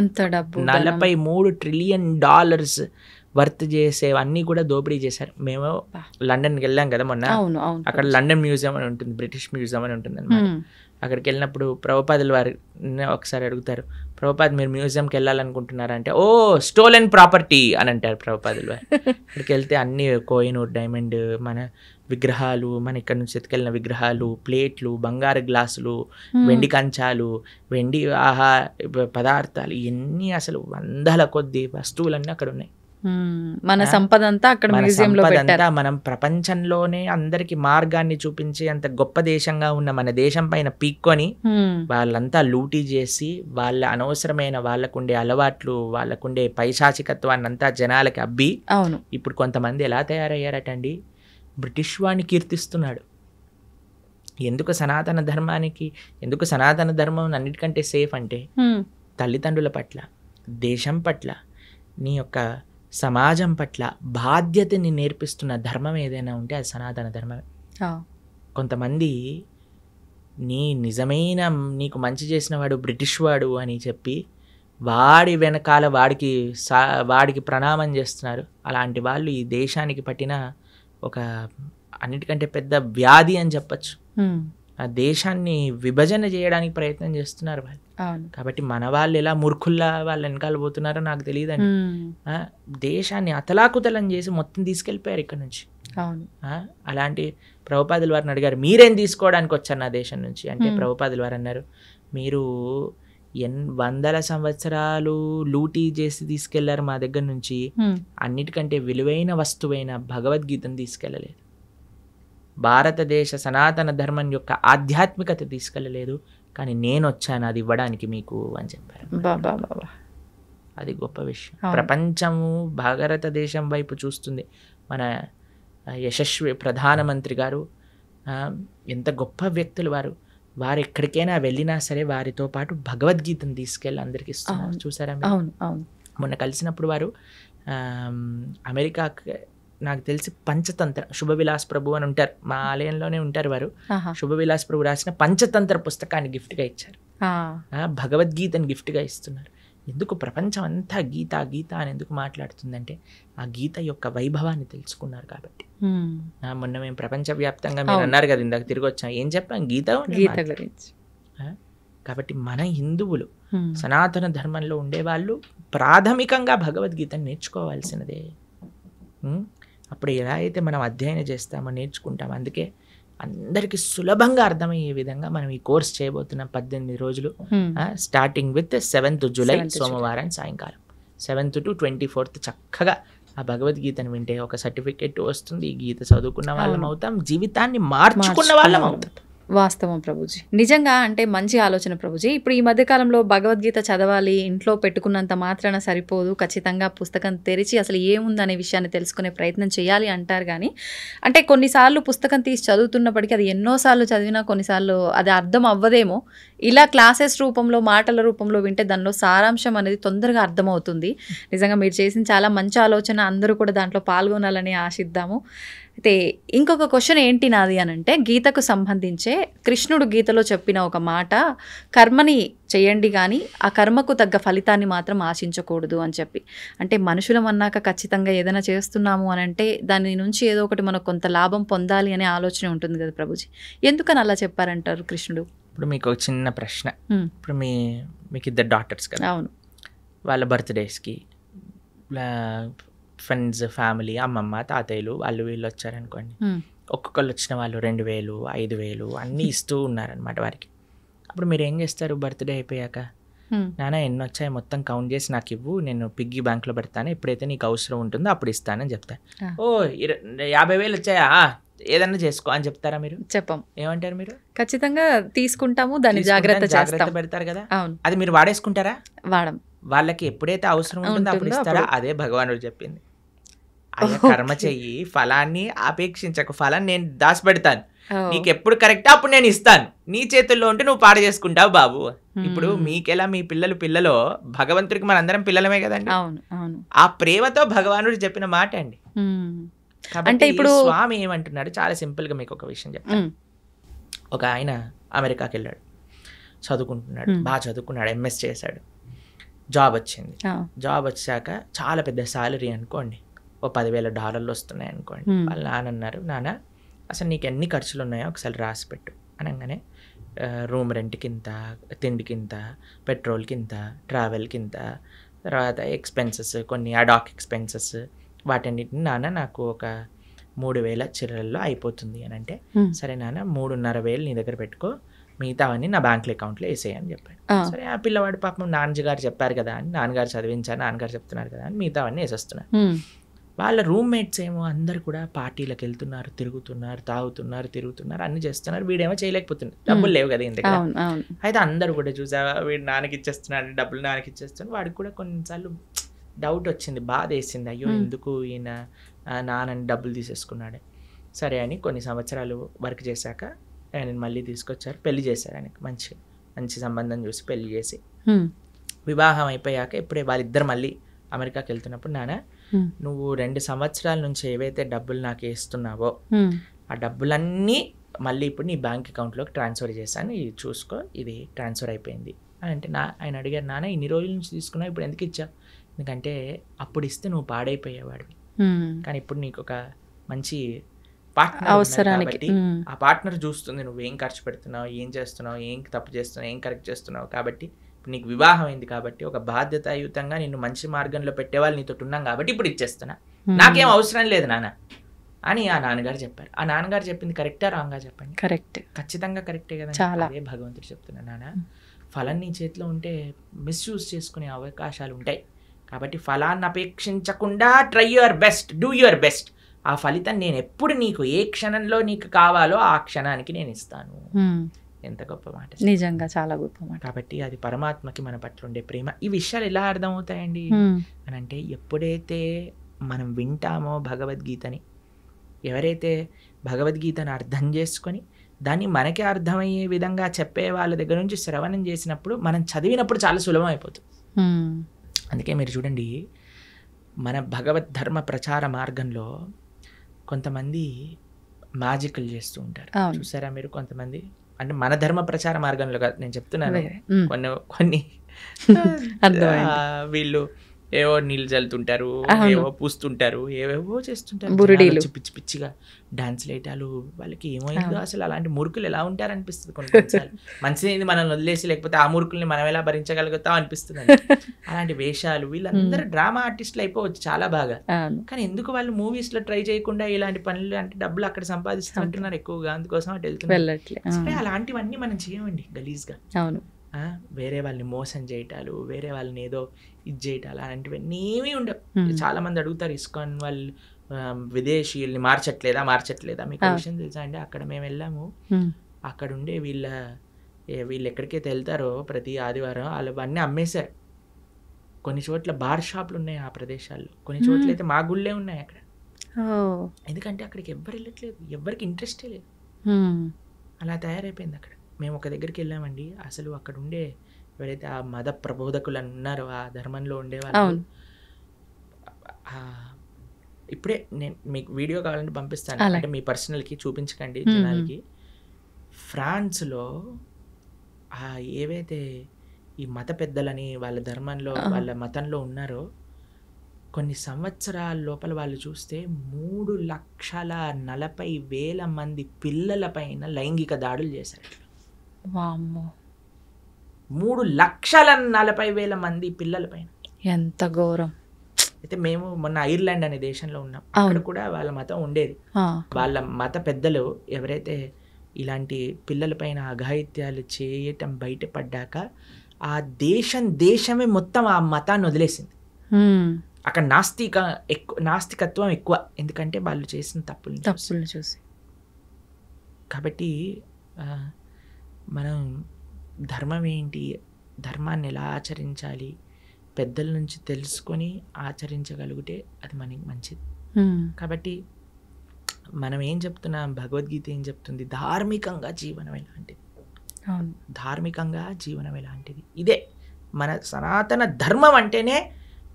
43 ట్రిలియన్ డాలర్స్ వర్త్ చేసేవన్నీ కూడా దోపిడీ చేశారు. మేము లండన్కి వెళ్ళాం కదా మొన్న, అక్కడ లండన్ మ్యూజియం అని ఉంటుంది, బ్రిటిష్ మ్యూజియం అని ఉంటుంది అనమాట. అక్కడికి వెళ్ళినప్పుడు ప్రభుపాదుల వారు ఒకసారి అడుగుతారు, ప్రభుపాద్ మీరు మ్యూజియంకి వెళ్ళాలనుకుంటున్నారంటే, ఓ స్టోలెన్ ప్రాపర్టీ అని అంటారు ప్రభుపాదుల వారు. అక్కడికి వెళ్తే అన్ని కోహినూర్ డైమండ్ మన విగ్రహాలు, మన ఇక్కడ నుంచి ఎత్తుకెళ్ళిన విగ్రహాలు, ప్లేట్లు, బంగారు గ్లాసులు, వెండి కంచాలు, వెండి పదార్థాలు, ఇవన్నీ అసలు వందల కొద్ది వస్తువులన్నీ అక్కడ ఉన్నాయి. మన సంపద అంతా అక్కడ మ్యూజియంలో పెట్టారు. మనం ప్రపంచంలోనే అందరికి మార్గాన్ని చూపించి అంత గొప్ప దేశంగా ఉన్న మన దేశం పైన పీక్కొని వాళ్ళంతా లూటీ చేసి వాళ్ళ అనవసరమైన వాళ్ళకుండే అలవాట్లు, వాళ్ళకుండే పైశాచికత్వాన్ని అంతా జనాలకి అబ్బి, ఇప్పుడు కొంతమంది ఎలా తయారయ్యారటండి, బ్రిటిష్ వాడిని కీర్తిస్తున్నాడు. ఎందుకు సనాతన ధర్మానికి, ఎందుకు సనాతన ధర్మం అన్నిటికంటే సేఫ్ అంటే తల్లిదండ్రుల పట్ల, దేశం పట్ల, నీ యొక్క సమాజం పట్ల బాధ్యతని నేర్పిస్తున్న ధర్మం ఏదైనా ఉంటే అది సనాతన ధర్మమే. కొంతమంది నిజమైన నీకు మంచి చేసిన వాడు బ్రిటిష్ వాడు అని చెప్పి వాడి వెనకాల వాడికి ప్రణామం చేస్తున్నారు. అలాంటి వాళ్ళు ఈ దేశానికి పట్టిన ఒక అన్నిటికంటే పెద్ద వ్యాధి అని చెప్పచ్చు. ఆ దేశాన్ని విభజన చేయడానికి ప్రయత్నం చేస్తున్నారు వాళ్ళు. కాబట్టి మన వాళ్ళు ఎలా మూర్ఖుల్లా వాళ్ళ వెనకాల పోతున్నారో నాకు తెలియదండి. దేశాన్ని అతలాకుతలం చేసి మొత్తం తీసుకెళ్ళిపోయారు ఇక్కడ నుంచి. అలాంటి ప్రభుపాదుల వారిని అడిగారు, మీరేం తీసుకోవడానికి వచ్చారు నా దేశం నుంచి అంటే ప్రభుపాదుల వారు అన్నారు, మీరు వందల సంవత్సరాలు లూటీ చేసి తీసుకెళ్లారు మా దగ్గర నుంచి, అన్నిటికంటే విలువైన వస్తువైన భగవద్గీతను తీసుకెళ్ళలేదు, భారతదేశ సనాతన ధర్మం యొక్క ఆధ్యాత్మికత తీసుకెళ్ళలేదు, కానీ నేను వచ్చాను అది ఇవ్వడానికి మీకు అని చెప్పారు. అది గొప్ప విషయం. ప్రపంచము భారతదేశం వైపు చూస్తుంది. మన యశస్వి ప్రధానమంత్రి గారు ఎంత గొప్ప వ్యక్తులు వారు ఎక్కడికైనా వెళ్ళినా సరే వారితో పాటు భగవద్గీతను తీసుకెళ్ళి అందరికి ఇస్తున్నారు. చూసారా? మొన్న కలిసినప్పుడు వారు అమెరికా, నాకు తెలిసి పంచతంత్ర శుభవిలాస్ ప్రభు అని ఉంటారు, మా ఆలయంలోనే ఉంటారు వారు. శుభవిలాస్ ప్రభు రాసిన పంచతంత్ర పుస్తకాన్ని గిఫ్ట్గా ఇచ్చారు, భగవద్గీతను గిఫ్ట్గా ఇస్తున్నారు. ఎందుకు ప్రపంచం అంతా గీత గీత అని ఎందుకు మాట్లాడుతుందంటే ఆ గీత యొక్క వైభవాన్ని తెలుసుకున్నారు కాబట్టి. మొన్న మేము ప్రపంచవ్యాప్తంగా మీరు అన్నారు కదా ఇందాక తిరిగి వచ్చాం, ఏం చెప్పాం? గీత గురించి. కాబట్టి మన హిందువులు సనాతన ధర్మంలో ఉండేవాళ్ళు ప్రాథమికంగా భగవద్గీతను నేర్చుకోవాల్సినదే. అప్పుడు ఎలా అయితే మనం అధ్యయనం చేస్తామో నేర్చుకుంటాం. అందుకే అందరికి సులభంగా అర్థమయ్యే విధంగా మనం ఈ కోర్స్ చేయబోతున్నాం 18 రోజులు, స్టార్టింగ్ విత్ 7th జూలై సోమవారం సాయంకాలం 7th to 24th చక్కగా ఆ భగవద్గీతను వింటే ఒక సర్టిఫికెట్ వస్తుంది. ఈ గీత చదువుకున్న వాళ్ళం అవుతాం, జీవితాన్ని మార్చుకున్న వాళ్ళం అవుతాం. వాస్తవం ప్రభుజీ. నిజంగా అంటే మంచి ఆలోచన ప్రభుజీ. ఇప్పుడు ఈ మధ్యకాలంలో భగవద్గీత చదవాలి, ఇంట్లో పెట్టుకున్నంత మాత్రాన సరిపోదు, ఖచ్చితంగా పుస్తకం తెరిచి అసలు ఏముందనే విషయాన్ని తెలుసుకునే ప్రయత్నం చేయాలి అంటారు. కానీ అంటే కొన్నిసార్లు పుస్తకం తీసి చదువుతున్నప్పటికీ అది ఎన్నోసార్లు చదివినా కొన్నిసార్లు అది అర్థం అవ్వదేమో. ఇలా క్లాసెస్ రూపంలో, మాటల రూపంలో వింటే దానిలో సారాంశం అనేది తొందరగా అర్థమవుతుంది. నిజంగా మీరు చేసిన చాలా మంచి ఆలోచన, అందరూ కూడా దాంట్లో పాల్గొనాలని ఆశిద్దాము. అయితే ఇంకొక క్వశ్చన్ ఏంటి నాది అనంటే, గీతకు సంబంధించే కృష్ణుడు గీతలో చెప్పిన ఒక మాట, కర్మని చేయండి కానీ ఆ కర్మకు తగ్గ ఫలితాన్ని మాత్రం ఆశించకూడదు అని చెప్పి. అంటే మనుషులం అన్నాక ఖచ్చితంగా ఏదైనా చేస్తున్నాము అని అంటే దాని నుంచి ఏదో ఒకటి మనకు కొంత లాభం పొందాలి అనే ఆలోచన ఉంటుంది కదా ప్రభుజీ. ఎందుకని అలా చెప్పారంటారు కృష్ణుడు? ఇప్పుడు మీకు ఒక చిన్న ప్రశ్న. ఇప్పుడు మీకు ఇద్దరు డాటర్స్ కదా, అవును, వాళ్ళ బర్త్డేస్కి ఫ్రెండ్స్, ఫ్యామిలీ, అమ్మమ్మ, తాతయ్యలు వాళ్ళు వీళ్ళు వచ్చారనుకోండి. ఒక్కొక్కళ్ళు వచ్చిన వాళ్ళు 2000, 5000 అన్నీ ఇస్తూ ఉన్నారనమాట వారికి. అప్పుడు మీరు ఏం చేస్తారు? బర్త్డే అయిపోయాక, నాన్న ఎన్ని వచ్చాయి మొత్తం కౌంట్ చేసి నాకు ఇవ్వు, నేను పిగ్గీ బ్యాంక్లో పెడతాను, ఎప్పుడైతే నీకు అవసరం ఉంటుందో అప్పుడు ఇస్తానని చెప్తాను. ఓ 50,000 వచ్చాయా, ఏదన్నా చేసుకో అని చెప్తారా మీరు? చెప్పం. ఏమంటారు మీరు? ఖచ్చితంగా తీసుకుంటాము, దాన్ని జాగ్రత్త పెడతారు కదా. అవును, అది మీరు వాడేసుకుంటారా? వాడం. వాళ్ళకి ఎప్పుడైతే అవసరం ఉంటుందో అప్పుడు ఇస్తారా? అదే భగవానుడు చెప్పింది. కర్మ చెయ్యి, ఫలాన్ని అపేక్షించకు, ఫలాన్ని నేను దాచిపెడతాను, నీకు ఎప్పుడు కరెక్టా అప్పుడు నేను ఇస్తాను, నీ చేతుల్లో ఉంటే నువ్వు పాడు చేసుకుంటావు బాబు. ఇప్పుడు మీకెలా మీ పిల్లలో భగవంతుడికి మనందరం పిల్లలమే కదండి. ఆ ప్రేమతో భగవానుడు చెప్పిన మాట అండి. అంటే ఇప్పుడు స్వామి ఏమంటున్నాడు, చాలా సింపుల్ గా మీకు ఒక విషయం చెప్తాను. ఒక ఆయన అమెరికాకి వెళ్ళాడు, చదువుకుంటున్నాడు, బాగా చదువుకున్నాడు, ఎంఎస్ చేశాడు, జాబ్ వచ్చింది. జాబ్ వచ్చాక చాలా పెద్ద శాలరీ అనుకోండి, ఓ $10,000 వస్తున్నాయి అనుకోండి. వాళ్ళ నాన్న అన్నారు, నాన్న అసలు నీకు ఎన్ని ఖర్చులు ఉన్నాయో ఒకసారి రాసి పెట్టు అనగానే, రూమ్ రెంట్కి ఇంత, తిండికి ఇంత, పెట్రోల్కి ఇంత, ట్రావెల్కి ఇంత, తర్వాత ఎక్స్పెన్సెస్, కొన్ని అడాక్ ఎక్స్పెన్సెస్, వాటన్నిటిని నాన్న నాకు ఒక 3,000 చిల్లరల్లో అయిపోతుంది అని అంటే, సరే నాన్న 3,500 నీ దగ్గర పెట్టుకో, మిగతావన్నీ నా బ్యాంక్ అకౌంట్లో వేసేయని చెప్పాడు. సరే ఆ పిల్లవాడు పాపం నాన్నగారు చెప్పారు కదా అని, నాన్నగారు చదివించారు, నాన్నగారు చెప్తున్నారు కదా అని మిగతావన్నీ వేసేస్తున్నారు. వాళ్ళ రూమ్మేట్స్ ఏమో అందరు కూడా పార్టీలకు వెళ్తున్నారు, తిరుగుతున్నారు, తిరుగుతున్నారు, అన్ని చేస్తున్నారు. వీడేమో చేయలేకపోతున్నారు, డబ్బులు లేవు కదా ఇంత. అయితే అందరు కూడా చూసావా, వీడు నాన్నకి ఇచ్చేస్తున్నాడు, డబ్బులు నాన్నకి ఇచ్చేస్తున్నాడు. వాడికి కూడా కొన్నిసార్లు డౌట్ వచ్చింది, బాధ వేసింది, అయ్యో ఎందుకు ఈయన నాన్నని డబ్బులు తీసేసుకున్నాడు. సరే అని కొన్ని సంవత్సరాలు వర్క్ చేశాక ఆయన మళ్ళీ తీసుకొచ్చారు, పెళ్లి చేశారు. ఆయనకి మంచి సంబంధం చూసి పెళ్లి చేసి, వివాహం అయిపోయాక ఇప్పుడే వాళ్ళిద్దరు మళ్ళీ అమెరికాకి వెళ్తున్నప్పుడు, నాన్న నువ్వు 2 సంవత్సరాల నుంచి ఏవైతే డబ్బులు నాకు వేస్తున్నావో ఆ డబ్బులన్నీ మళ్ళీ ఇప్పుడు నీ బ్యాంక్ అకౌంట్లోకి ట్రాన్స్ఫర్ చేశాను, ఇది చూసుకో, ఇది ట్రాన్స్ఫర్ అయిపోయింది అని అంటే, ఆయన అడిగారు, నాన్న ఇన్ని రోజుల నుంచి తీసుకున్నావు, ఇప్పుడు ఎందుకు ఇచ్చావు? ఎందుకంటే అప్పుడు ఇస్తే నువ్వు పాడైపోయేవాడివి, కానీ ఇప్పుడు నీకు ఒక మంచి పార్ట్నర్ అవసరానికి, ఆ పార్ట్నర్ చూస్తుంది నువ్వు ఏం ఖర్చు పెడుతున్నావు, ఏం చేస్తున్నావు, ఏం తప్పు చేస్తున్నావు, ఏం కరెక్ట్ చేస్తున్నావు, కాబట్టి నీకు వివాహం అయింది కాబట్టి ఒక బాధ్యతాయుతంగా నిన్ను మంచి మార్గంలో పెట్టేవాళ్ళు నీతో ఉన్నాం కాబట్టి ఇప్పుడు ఇచ్చేస్తున్నా, నాకేం అవసరం లేదు నాన్న అని ఆ నాన్నగారు చెప్పారు. ఆ నాన్నగారు చెప్పింది కరెక్టా రాంగా చెప్పండి? కరెక్ట్, ఖచ్చితంగా కరెక్టే కదా. అదే భగవంతుడు చెప్తున్నా, నాన్న ఫలం నీ చేతిలో ఉంటే మిస్యూజ్ చేసుకునే అవకాశాలు ఉంటాయి, కాబట్టి ఫలాన్ని అపేక్షించకుండా try your best, do your best, ఆ ఫలితం నేను ఎప్పుడు నీకు ఏ క్షణంలో నీకు కావాలో ఆ క్షణానికి నేను ఇస్తాను. ఎంత గొప్ప మాట, నిజంగా చాలా గొప్ప మాట. కాబట్టి అది పరమాత్మకి మన పట్ల ఉండే ప్రేమ. ఈ విషయాలు ఎలా అర్థమవుతాయండి అని అంటే, ఎప్పుడైతే మనం వింటామో భగవద్గీతని, ఎవరైతే భగవద్గీతను అర్థం చేసుకొని దాన్ని మనకే అర్థమయ్యే విధంగా చెప్పే వాళ్ళ దగ్గర నుంచి శ్రవణం చేసినప్పుడు, మనం చదివినప్పుడు చాలా సులభం అయిపోతుంది. అందుకే మీరు చూడండి, మన భగవద్ ధర్మ ప్రచార మార్గంలో కొంతమంది మ్యాజికల్ చేస్తూ ఉంటారు, చూసారా మీరు? కొంతమంది అంటే మన ధర్మ ప్రచార మార్గంలో కాదు నేను చెప్తున్నాను, కొన్ని వీళ్ళు ఏవో నీళ్ళు చల్లుతుంటారు, ఏవో పూస్తుంటారు, ఏవేవో చేస్తుంటారు, పిచ్చి పిచ్చిగా డాన్స్లు వేయటాలు, వాళ్ళకి ఏమైందో అసలు అలాంటి మురుకులు ఎలా ఉంటారు అనిపిస్తుంది కొన్నిసార్లు. మంచిది మనల్ని వదిలేసి, లేకపోతే ఆ మురుకుల్ని మనం ఎలా భరించగలుగుతాం అనిపిస్తుంది. అలాంటి వేషాలు, వీళ్ళందరూ డ్రామా ఆర్టిస్టులు అయిపోవచ్చు చాలా బాగా, కానీ ఎందుకు వాళ్ళు మూవీస్ లో ట్రై చేయకుండా ఇలాంటి పనులు, అంటే డబ్బులు అక్కడ సంపాదిస్తుంటున్నారు ఎక్కువగా, అందుకోసం అటు వెళ్తున్నారు. అలాంటివన్నీ మనం చేయమండి గలీజ్గా. అవును, వేరే వాళ్ళని మోసం చేయటాలు, వేరే వాళ్ళని ఏదో ఇది చేయటాలు, అలాంటివన్నీ ఏమీ ఉండవు. చాలా మంది అడుగుతారు, ఇస్కాన్ వాళ్ళు విదేశీయుల్ని మార్చట్లేదా? మీకు విషయం తెలుసా అండి, అక్కడ మేము వెళ్ళాము, అక్కడుండే వీళ్ళు ఎక్కడికైతే వెళ్తారో ప్రతి ఆదివారం వాళ్ళు అన్నీ అమ్మేశారు. కొన్ని చోట్ల బార్ షాపులు ఉన్నాయి ఆ ప్రదేశాల్లో, కొన్ని చోట్ల అయితే మా గుళ్ళే ఉన్నాయి అక్కడ. ఎందుకంటే అక్కడికి ఎవ్వరు వెళ్ళట్లేదు, ఎవ్వరికి ఇంట్రెస్టే లేదు, అలా తయారైపోయింది అక్కడ. మేము ఒక దగ్గరికి వెళ్ళామండి, అసలు అక్కడ ఉండే ఎవరైతే ఆ మత ప్రబోధకులు ఉన్నారో, ఆ ధర్మంలో ఉండేవాళ్ళు, ఇప్పుడే నేను మీకు వీడియో కావాలంటే పంపిస్తాను, అంటే మీ పర్సనల్కి చూపించకండి జనాలకి. ఫ్రాన్స్లో ఏవైతే ఈ మత పెద్దలని వాళ్ళ ధర్మంలో వాళ్ళ మతంలో ఉన్నారో, కొన్ని సంవత్సరాల లోపల వాళ్ళు చూస్తే 3,40,000 మంది పిల్లల పైన లైంగిక దాడులు చేశారు. 3,40,000 మంది పిల్లల పైన, ఎంత ఘోరం. అయితే మేము మొన్న ఐర్లాండ్ అనే దేశంలో ఉన్నాం, అక్కడ కూడా వాళ్ళ మతం ఉండేది. వాళ్ళ మత పెద్దలు ఎవరైతే ఇలాంటి పిల్లల పైన అఘాయిత్యాలు చేయటం బయటపడ్డాక ఆ దేశమే మొత్తం ఆ మతాన్ని వదిలేసింది. అక్కడ నాస్తికత్వం ఎక్కువ, ఎందుకంటే వాళ్ళు చేసిన తప్పులు చూసి. కాబట్టి మనం ధర్మం ఏంటి, ధర్మాన్ని ఎలా ఆచరించాలి, పెద్దల నుంచి తెలుసుకొని ఆచరించగలిగితే అది మనకి మంచిది. కాబట్టి మనం ఏం చెప్తున్నాం, భగవద్గీత ఏం చెప్తుంది, ధార్మికంగా జీవనం ఎలాంటిది, ధార్మికంగా జీవనం ఎలాంటిది, ఇదే మన సనాతన ధర్మం అంటేనే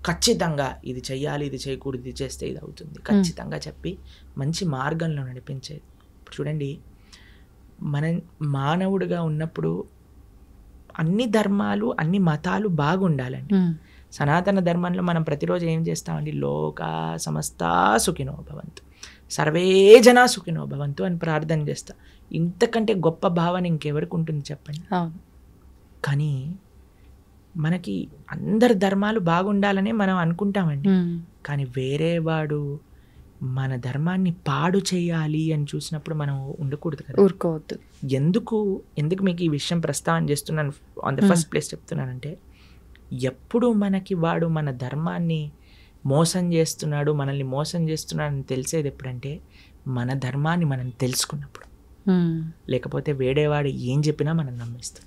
ఖచ్చితంగా ఇది చెయ్యాలి, ఇది చేయకూడదు, ఇది చేస్తే ఇది అవుతుంది ఖచ్చితంగా చెప్పి మంచి మార్గంలో నడిపించేది. ఇప్పుడు చూడండి, మన మానవుడిగా ఉన్నప్పుడు అన్ని ధర్మాలు అన్ని మతాలు బాగుండాలండి. సనాతన ధర్మంలో మనం ప్రతిరోజు ఏం చేస్తామండి, లోకా సమస్తా సుఖినో భవంతు, సర్వే జనా సుఖినో భవంతు అని ప్రార్థన చేస్తా. ఇంతకంటే గొప్ప భావన ఇంకెవరికి ఉంటుంది చెప్పండి. కానీ మనకి అందరి ధర్మాలు బాగుండాలనే మనం అనుకుంటామండి, కానీ వేరే వాడు మన ధర్మాన్ని పాడు చేయాలి అని చూసినప్పుడు మనం ఉండకూడదు కదా, ఊరుకోవద్దు. ఎందుకు మీకు ఈ విషయం ప్రస్తావన చేస్తున్నాను, ఆన్ ద ఫస్ట్ ప్లేస్ చెప్తున్నానంటే, ఎప్పుడు మనకి వాడు మన ధర్మాన్ని మోసం చేస్తున్నాడు, మనల్ని మోసం చేస్తున్నాడు అని తెలిసేది ఎప్పుడంటే మన ధర్మాన్ని మనం తెలుసుకున్నప్పుడు. లేకపోతే వేడేవాడు ఏం చెప్పినా మనం నమ్మేస్తాం.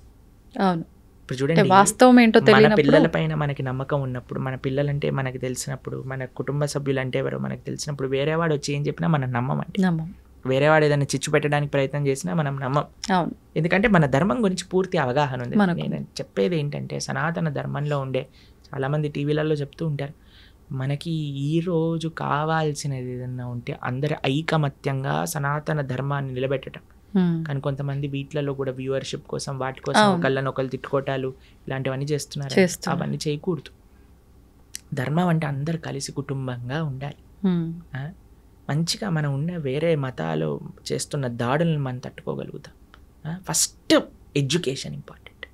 అవును, ఇప్పుడు చూడండి, వాస్తవం ఏంటో మన పిల్లల పైన మనకి నమ్మకం ఉన్నప్పుడు, మన పిల్లలంటే మనకి తెలిసినప్పుడు, మన కుటుంబ సభ్యులు అంటే ఎవరో మనకు తెలిసినప్పుడు, వేరేవాడు వచ్చి ఏం చెప్పినా మనం నమ్మమండి. వేరేవాడు ఏదైనా చిచ్చు పెట్టడానికి ప్రయత్నం చేసినా మనం నమ్మం. ఎందుకంటే మన ధర్మం గురించి పూర్తి అవగాహన ఉంది. నేను చెప్పేది ఏంటంటే, సనాతన ధర్మంలో ఉండే చాలామంది టీవీలలో చెప్తూ ఉంటారు, మనకి ఈరోజు కావాల్సినది ఏదన్నా ఉంటే అందరి ఐకమత్యంగా సనాతన ధర్మాన్ని నిలబెట్టడం. కానీ కొంతమంది వీటిలలో కూడా వ్యూవర్షిప్ కోసం వాటి కోసం ఒకళ్ళనొకళ్ళు తిట్టుకోవటాలు ఇలాంటివన్నీ చేస్తున్నారు. అవన్నీ చేయకూడదు. ధర్మం అంటే అందరు కలిసి కుటుంబంగా ఉండాలి. మంచిగా మనం ఉన్న వేరే మతాలు చేస్తున్న దాడులను మనం తట్టుకోగలుగుతాం. First education important.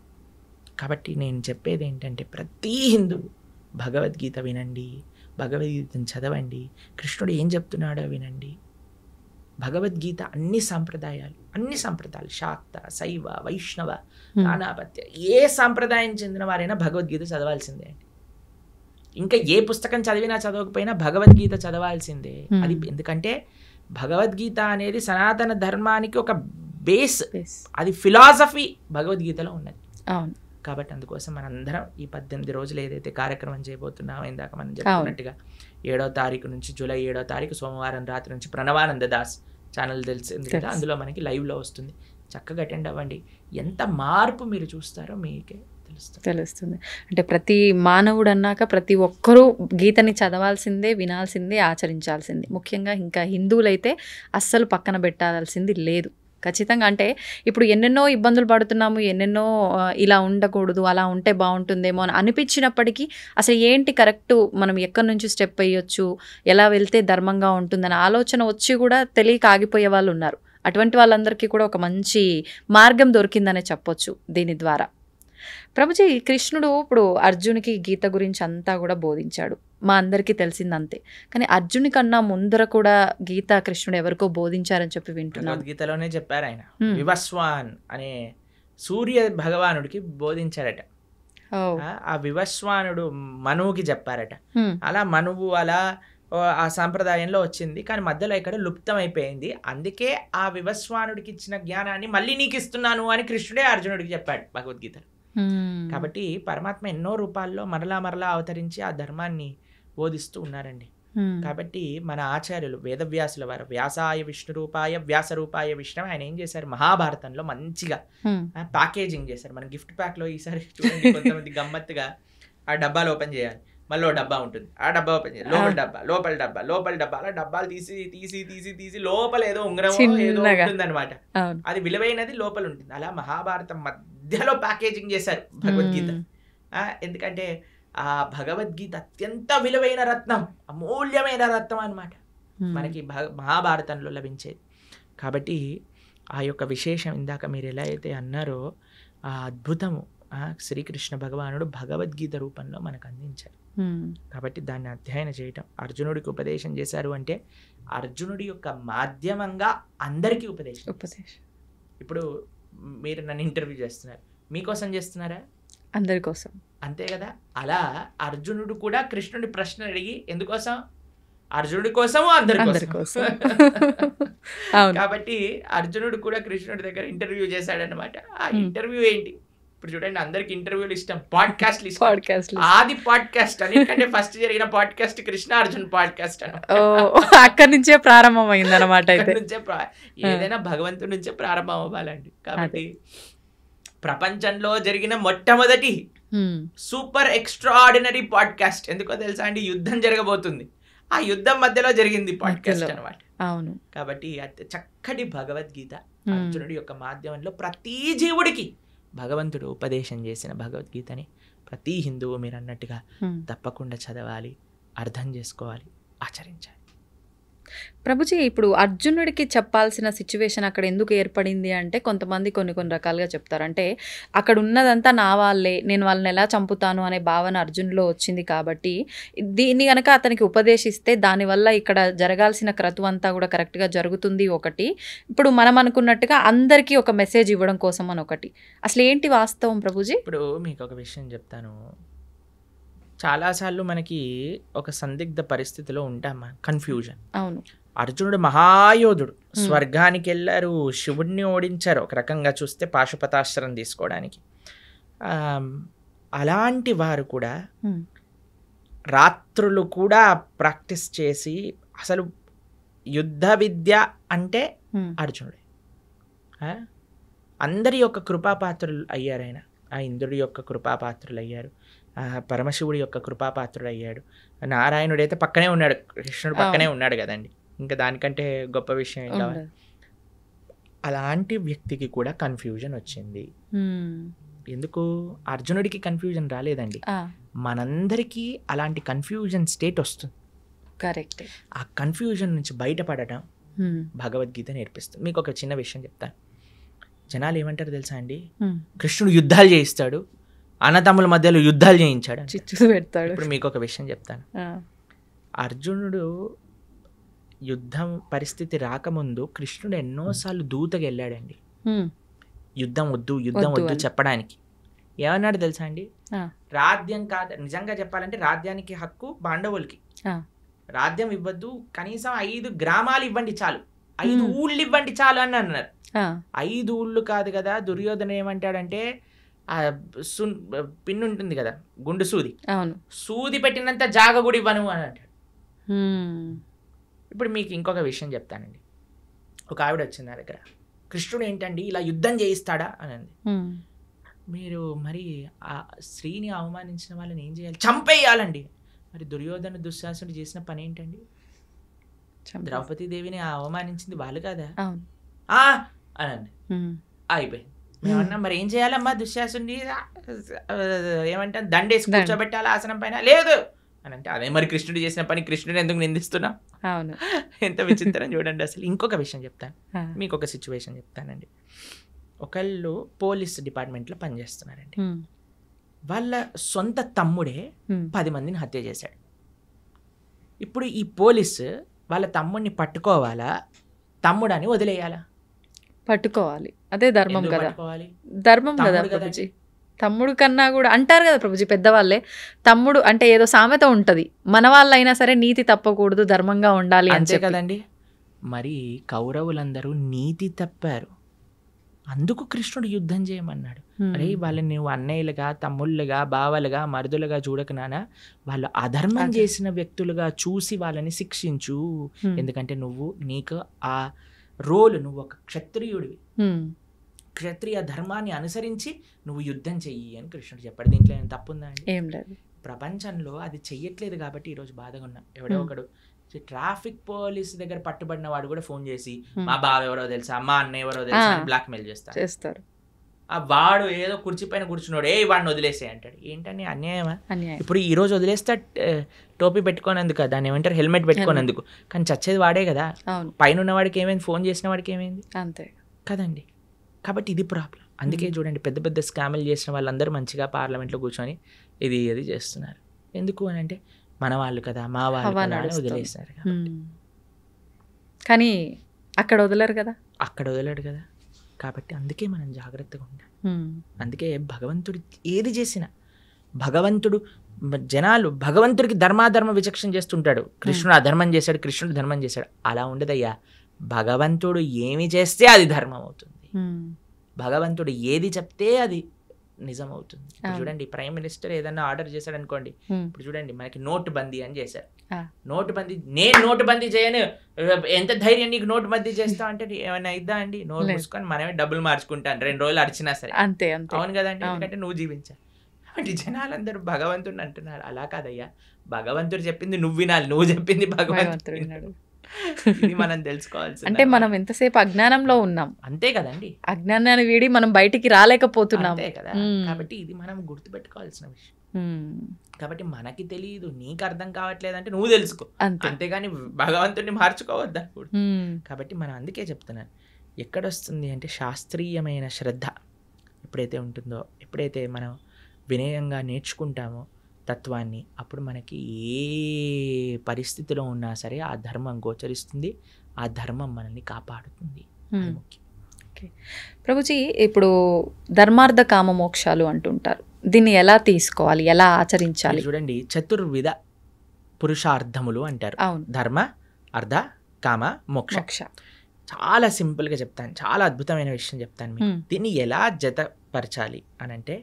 కాబట్టి నేను చెప్పేది ఏంటంటే, ప్రతి హిందువు భగవద్గీత వినండి, భగవద్గీతను చదవండి, కృష్ణుడు ఏం చెప్తున్నాడో వినండి. భగవద్గీత అన్ని సంప్రదాయాలు శాక్త, శైవ, వైష్ణవ, నానాపత్య, ఏ సాంప్రదాయం చెందిన వారైనా భగవద్గీత చదవాల్సిందే అండి. ఇంకా ఏ పుస్తకం చదివినా చదవకపోయినా భగవద్గీత చదవాల్సిందే. అది ఎందుకంటే భగవద్గీత అనేది సనాతన ధర్మానికి ఒక బేస్, అది ఫిలాసఫీ భగవద్గీతలో ఉన్నది. కాబట్టి అందుకోసం మనందరం ఈ 18 రోజులు ఏదైతే కార్యక్రమం చేయబోతున్నామో, ఇందాక మనం చెప్పుకున్నట్టుగా 7వ తారీఖు నుంచి, జూలై 7వ తారీఖు సోమవారం రాత్రి నుంచి ప్రణవానంద దాస్ ఛానల్ తెలిసింది కదా, అందులో మనకి లైవ్లో వస్తుంది. చక్కగా అటెండ్ అవ్వండి. ఎంత మార్పు మీరు చూస్తారో మీకే తెలుస్తుంది. అంటే ప్రతి మానవుడు అన్నాక ప్రతి ఒక్కరూ గీతని చదవాల్సిందే, వినాల్సిందే, ఆచరించాల్సిందే. ముఖ్యంగా ఇంకా హిందువులైతే అస్సలు పక్కన పెట్టాల్సింది లేదు. ఖచ్చితంగా. అంటే ఇప్పుడు ఎన్నెన్నో ఇబ్బందులు పడుతున్నాము, ఎన్నెన్నో ఇలా ఉండకూడదు, అలా ఉంటే బాగుంటుందేమో అని అనిపించినప్పటికీ అసలు ఏంటి కరెక్ట్, మనం ఎక్కడి నుంచి స్టెప్ వేయొచ్చు, ఎలా వెళ్తే ధర్మంగా ఉంటుందని ఆలోచన వచ్చి కూడా తెలియక ఆగిపోయే వాళ్ళు ఉన్నారు. అటువంటి వాళ్ళందరికీ కూడా ఒక మంచి మార్గం దొరికిందనే చెప్పొచ్చు దీని ద్వారా. ప్రభుజీ, కృష్ణుడు ఇప్పుడు అర్జునికి గీత గురించి అంతా కూడా బోధించాడు, మా అందరికీ తెలిసిందంతే. కానీ అర్జుని కన్నా ముందర కూడా గీత కృష్ణుడు ఎవరికో బోధించారని చెప్పి వింటున్నాను. గీతలోనే చెప్పారు ఆయన, వివస్వాన్ అనే సూర్య భగవానుడికి బోధించారట. ఆ వివస్వానుడు మనువుకి చెప్పారట. అలా మనువు అలా ఆ సాంప్రదాయంలో వచ్చింది, కానీ మధ్యలో ఇక్కడ లుప్తం అయిపోయింది. అందుకే ఆ వివస్వానుడికి ఇచ్చిన జ్ఞానాన్ని మళ్ళీ నీకు ఇస్తున్నాను అని కృష్ణుడే అర్జునుడికి చెప్పాడు భగవద్గీతలో. కాబట్టి పరమాత్మ ఎన్నో రూపాల్లో మరలా మరలా అవతరించి ఆ ధర్మాన్ని బోధిస్తూ ఉన్నారండి. కాబట్టి మన ఆచార్యులు వేదవ్యాసుల వారు వ్యాసాయ విష్ణు రూపాయ వ్యాస రూపాయ విష్ణు ఆయన ఏం చేశారు, మహాభారతంలో మంచిగా ప్యాకేజింగ్ చేశారు. మన గిఫ్ట్ ప్యాక్ లో ఈసారి చూడండి కొంతమంది గమ్మత్తుగా ఆ డబ్బాలు ఓపెన్ చేయాలి, మళ్ళీ డబ్బా ఉంటుంది, ఆ డబ్బా ఓపెన్ చేయాలి, లోపల డబ్బా అలా డబ్బాలు తీసి తీసి తీసి తీసి లోపల ఏదో ఉంగరం ఏదో ఉంటుంది అనమాట, అది విలువైనది లోపల ఉంటుంది. అలా మహాభారతం మధ్యలో ప్యాకేజింగ్ చేశారు భగవద్గీత. ఎందుకంటే ఆ భగవద్గీత అత్యంత విలువైన రత్నం, అమూల్యమైన రత్నం అన్నమాట మనకి మహాభారతంలో లభించేది. కాబట్టి ఆ యొక్క విశేషం ఇందాక మీరు ఎలా అయితే అన్నారో ఆ అద్భుతము శ్రీకృష్ణ భగవానుడు భగవద్గీత రూపంలో మనకు అందించారు. కాబట్టి దాన్ని అధ్యయనం చేయటం, అర్జునుడికి ఉపదేశం చేశారు అంటే అర్జునుడి యొక్క మాధ్యమంగా అందరికీ ఉపదేశం. ఇప్పుడు మీరు నన్ను ఇంటర్వ్యూ చేస్తున్నారు, మీకోసం చేస్తున్నారా? అందరి కోసం, అంతే కదా. అలా అర్జునుడు కూడా కృష్ణుడి ప్రశ్న అడిగి ఎందుకోసం? అర్జునుడి కోసము అందరి కోసం. కాబట్టి అర్జునుడు కూడా కృష్ణుడి దగ్గర ఇంటర్వ్యూ చేశాడనమాట. ఆ ఇంటర్వ్యూ ఏంటి? ఇప్పుడు చూడండి, అందరికి ఇంటర్వ్యూలు ఇష్టం, పాడ్కాస్ట్లు ఇష్టం. ఆది పాడ్కాస్ట్ అన్నిటికంటే ఫస్ట్ జరిగిన పాడ్కాస్ట్ కృష్ణ అర్జున్ పాడ్కాస్ట్ అని అక్కడి నుంచే ప్రారంభమైంది అనమాట. ఏదైనా భగవంతుడి నుంచే ప్రారంభం అవ్వాలండి. కాబట్టి ప్రపంచంలో జరిగిన మొట్టమొదటి సూపర్ ఎక్స్ట్రాఆర్డినరీ పాడ్కాస్ట్ ఎందుకో తెలుసా అండి? యుద్ధం జరగబోతుంది, ఆ యుద్ధం మధ్యలో జరిగింది పాడ్కాస్ట్ అనమాట. అవును. కాబట్టి చక్కటి భగవద్గీత అర్జునుడి యొక్క మాధ్యమంలో ప్రతి జీవుడికి భగవంతుడు ఉపదేశం చేసిన భగవద్గీతని ప్రతి హిందువు మీరు అన్నట్టుగా తప్పకుండా చదవాలి, అర్థం చేసుకోవాలి, ఆచరించాలి. ప్రభుజీ, ఇప్పుడు అర్జునుడికి చెప్పాల్సిన సిచ్యువేషన్ అక్కడ ఎందుకు ఏర్పడింది అంటే కొంతమంది కొన్ని రకాలుగా చెప్తారు. అంటే అక్కడ ఉన్నదంతా నా వాళ్ళే, నేను వాళ్ళని ఎలా చంపుతాను అనే భావన అర్జునులో వచ్చింది. కాబట్టి దీన్ని కనుక అతనికి ఉపదేశిస్తే దానివల్ల ఇక్కడ జరగాల్సిన క్రతువు అంతా కూడా కరెక్ట్గా జరుగుతుంది ఒకటి. ఇప్పుడు మనం అనుకున్నట్టుగా అందరికీ ఒక మెసేజ్ ఇవ్వడం కోసం అని ఒకటి. అసలు ఏంటి వాస్తవం ప్రభుజీ? ఇప్పుడు మీకు ఒక విషయం చెప్తాను. చాలాసార్లు మనకి ఒక సందిగ్ధ పరిస్థితిలో ఉంటాం, కన్ఫ్యూజన్. అవును. అర్జునుడు మహాయోధుడు, స్వర్గానికి వెళ్ళారు, శివుడిని ఓడించారు, ఒక రకంగా చూస్తే పాశుపతాస్త్రం తీసుకోవడానికి. అలాంటి వారు కూడా రాత్రులు కూడా ప్రాక్టీస్ చేసి, అసలు యుద్ధ విద్య అంటే అర్జునుడే. అందరి యొక్క కృపాపాత్రులు అయ్యారు ఆయన. ఆ ఇంద్రుడి యొక్క కృపాపాత్రులు అయ్యారు, పరమశివుడి యొక్క కృపాపాత్రుడు అయ్యాడు. నారాయణుడు అయితే పక్కనే ఉన్నాడు, కృష్ణుడు పక్కనే ఉన్నాడు కదండి, ఇంకా దానికంటే గొప్ప విషయం ఏం కావాలి. అలాంటి వ్యక్తికి కూడా కన్ఫ్యూజన్ వచ్చింది. ఎందుకు? అర్జునుడికి కన్ఫ్యూజన్ రాలేదండి, మనందరికీ అలాంటి కన్ఫ్యూజన్ స్టేట్ వస్తుంది. కరెక్ట్. ఆ కన్ఫ్యూజన్ నుంచి బయటపడటం భగవద్గీత నేర్పిస్తుంది. మీకు ఒక చిన్న విషయం చెప్తాను. జనాలు ఏమంటారు తెలుసా అండి, కృష్ణుడు యుద్ధాలు చేయిస్తాడు, అన్నదమ్ముల మధ్యలో యుద్ధాలు చేయించాడు, చిచ్చు పెడతాడు. ఇప్పుడు మీకు ఒక విషయం చెప్తాను. అర్జునుడు యుద్ధం పరిస్థితి రాకముందు కృష్ణుడు ఎన్నోసార్లు దూతగా వెళ్ళాడండి, యుద్ధం వద్దు యుద్ధం వద్దు చెప్పడానికి. ఏమన్నాడు తెలుసా అండి? రాజ్యం కాదు, నిజంగా చెప్పాలంటే రాజ్యానికి హక్కు పాండవులకి, రాజ్యం ఇవ్వద్దు, కనీసం 5 గ్రామాలు ఇవ్వండి చాలు, 5 ఊళ్ళు ఇవ్వండి చాలు అని అన్నారు. 5 ఊళ్ళు కాదు కదా. దుర్యోధన ఏమంటాడంటే, ఆ పిన్ ఉంటుంది కదా, గుండు సూది, సూది పెట్టినంత జాగ కూడా ఇవ్వను అని అంటాడు. ఇప్పుడు మీకు ఇంకొక విషయం చెప్తానండి. ఒక ఆవిడ వచ్చింది నా దగ్గర, కృష్ణుడు ఏంటండి ఇలా యుద్ధం చేయిస్తాడా అని అంది. మీరు మరి ఆ స్త్రీని అవమానించిన వాళ్ళని ఏం చేయాలి? చంపేయాలండి. మరి దుర్యోధన దుశ్శాసనుడు చేసిన పని ఏంటండి? ద్రౌపదీదేవిని అవమానించింది వాళ్ళు కదా అని అంది. అయిపోయింది. మేమన్నా మరి ఏం చేయాలమ్మా, దుశ్శాసుని ఏమంటారు, దండేసి కూర్చోబెట్టాలి ఆసనం పైన, లేదు అని అంటే, అదే మరి కృష్ణుడు చేసిన పని, కృష్ణుడు ఎందుకు నిందిస్తున్నాం? అవును. ఎంత విచిత్రం చూడండి అసలు. ఇంకొక విషయం చెప్తాను, మీకు ఒక సిచ్యువేషన్ చెప్తానండి. ఒకళ్ళు పోలీస్ డిపార్ట్మెంట్లో పనిచేస్తున్నారండి. వాళ్ళ సొంత తమ్ముడే 10 మందిని హత్య చేశాడు. ఇప్పుడు ఈ పోలీసు వాళ్ళ తమ్ముడిని పట్టుకోవాలా, తమ్ముడని వదిలేయాలా? పట్టుకోవాలి, అదే ధర్మం కదా. ధర్మం కదా. తమ్ముడు కన్నా కూడా అంటారు కదా ప్రభుజీ పెద్దవాళ్ళే, తమ్ముడు అంటే ఏదో సామెత ఉంటది, మన వాళ్ళైనా సరే నీతి తప్పకూడదు, ధర్మంగా ఉండాలి అని అంతే చెప్పి. కదండి. మరి కౌరవులందరూ నీతి తప్పారు, అందుకు కృష్ణుడు యుద్ధం చేయమన్నాడు. అరే వాళ్ళని నువ్వు అన్నయ్యలుగా, తమ్ముళ్ళుగా, బావలుగా, మరుదులుగా చూడక నాన్న, వాళ్ళు అధర్మం చేసిన వ్యక్తులుగా చూసి వాళ్ళని శిక్షించు. ఎందుకంటే నీకు ఆ రోలు, నువ్వు ఒక క్షత్రియుడివి, క్షత్రియ ధర్మాన్ని అనుసరించి నువ్వు యుద్ధం చెయ్యి అని కృష్ణుడు చెప్పాడు. దీంట్లో ఏమైనా తప్పుందా అండి? ఏం లేదు. ప్రపంచంలో అది చెయ్యట్లేదు కాబట్టి ఈరోజు బాధగా ఉన్నాం. ఎవడో ఒకడు ట్రాఫిక్ పోలీస్ దగ్గర పట్టుబడిన వాడు కూడా ఫోన్ చేసి మా బావ ఎవరో తెలుసా, మా అన్న ఎవరో తెలుసా అని బ్లాక్ మెయిల్ చేస్తారు. ఆ వాడు ఏదో కుర్చీ పైన కూర్చున్నాడు, వాడిని వదిలేసే అంటాడు. ఏంటని అన్యాయమా? ఇప్పుడు ఈ రోజు వదిలేస్తే టోపీ పెట్టుకోనందుకు, దాన్ని ఏమంటారు, హెల్మెట్ పెట్టుకోనందుకు, కానీ చచ్చేది వాడే కదా. పైన ఉన్న వాడికి ఏమైంది, ఫోన్ చేసిన వాడికి ఏమైంది? అంతే కదండి. కాబట్టి ఇది ప్రాబ్లం. అందుకే చూడండి, పెద్ద పెద్ద స్కామ్లు చేసిన వాళ్ళందరూ మంచిగా పార్లమెంట్లో కూర్చొని ఇది చేస్తున్నారు. ఎందుకు అని అంటే మన వాళ్ళు కదా, మా వాళ్ళు కదా అని వదిలేస్తారు. కానీ అక్కడ వదలరు కదా, అక్కడ వదలడు కదా. కాబట్టి అందుకే మనం జాగ్రత్తగా ఉండాలి. అందుకే భగవంతుడు ఏది చేసినా, భగవంతుడు జనాలు భగవంతుడికి ధర్మాధర్మ విచక్షణ చేస్తుంటాడు. కృష్ణుడు అధర్మం చేశాడు, కృష్ణుడు ధర్మం చేశాడు, అలా ఉండదయ్యా. భగవంతుడు ఏమి చేస్తే అది ధర్మం అవుతుంది, భగవంతుడు ఏది చెప్తే అది నిజం అవుతుంది. చూడండి, ప్రైమ్ మినిస్టర్ ఏదన్నా ఆర్డర్ చేశాడు అనుకోండి, ఇప్పుడు చూడండి మనకి నోటు బందీ అని చేశారు. నోటు బందీ, నేను నోటు బందీ చేయను, ఎంత ధైర్యం నీకు నోటు బందీ చేస్తా అంటే ఏమైనా అయిద్దా అండి? నోటు మూసుకొని మనమే డబ్బులు మార్చుకుంటాను 2 రోజులు అరిచినా సరే. అంతే. అవును కదండి, ఎందుకంటే నువ్వు జీవించాలి. కాబట్టి జనాలందరూ భగవంతుడిని అంటున్నారు. అలా కాదయ్యా, భగవంతుడు చెప్పింది నువ్వు వినాలి, నువ్వు చెప్పింది భగవంతుడు వినాడు. ఇది మనం తెలుసుకోవాల్సి. అంటే మనం ఎంతసేపు అజ్ఞానంలో ఉన్నాం, అంతే కదండి. అజ్ఞానాన్ని వీడి మనం బయటికి రాలేకపోతున్నాం, అంతే కదా. కాబట్టి ఇది మనం గుర్తుపెట్టుకోవాల్సిన విషయం. కాబట్టి మనకి తెలియదు, నీకు అర్థం కావట్లేదు అంటే నువ్వు తెలుసుకో, అంతేగాని భగవంతుడిని మార్చుకోవద్దా. కాబట్టి మనం అందుకే చెప్తున్నాను, ఎక్కడొస్తుంది అంటే శాస్త్రీయమైన శ్రద్ధ ఎప్పుడైతే ఉంటుందో, ఎప్పుడైతే మనం వినయంగా నేర్చుకుంటామో తత్వాన్ని, అప్పుడు మనకి ఏ పరిస్థితిలో ఉన్నా సరే ఆ ధర్మం గోచరిస్తుంది, ఆ ధర్మం మనల్ని కాపాడుతుంది. ఓకే ప్రభుజీ, ఇప్పుడు ధర్మార్థ కామ మోక్షాలు అంటుంటారు, దీన్ని ఎలా తీసుకోవాలి, ఎలా ఆచరించాలి? చూడండి, చతుర్విధ పురుషార్థములు అంటారు. ధర్మ, అర్థ, కామ, మోక్ష. చాలా సింపుల్గా చెప్తాను, చాలా అద్భుతమైన విషయం చెప్తాను మీకు. దీన్ని ఎలా జతపరచాలి అని అంటే,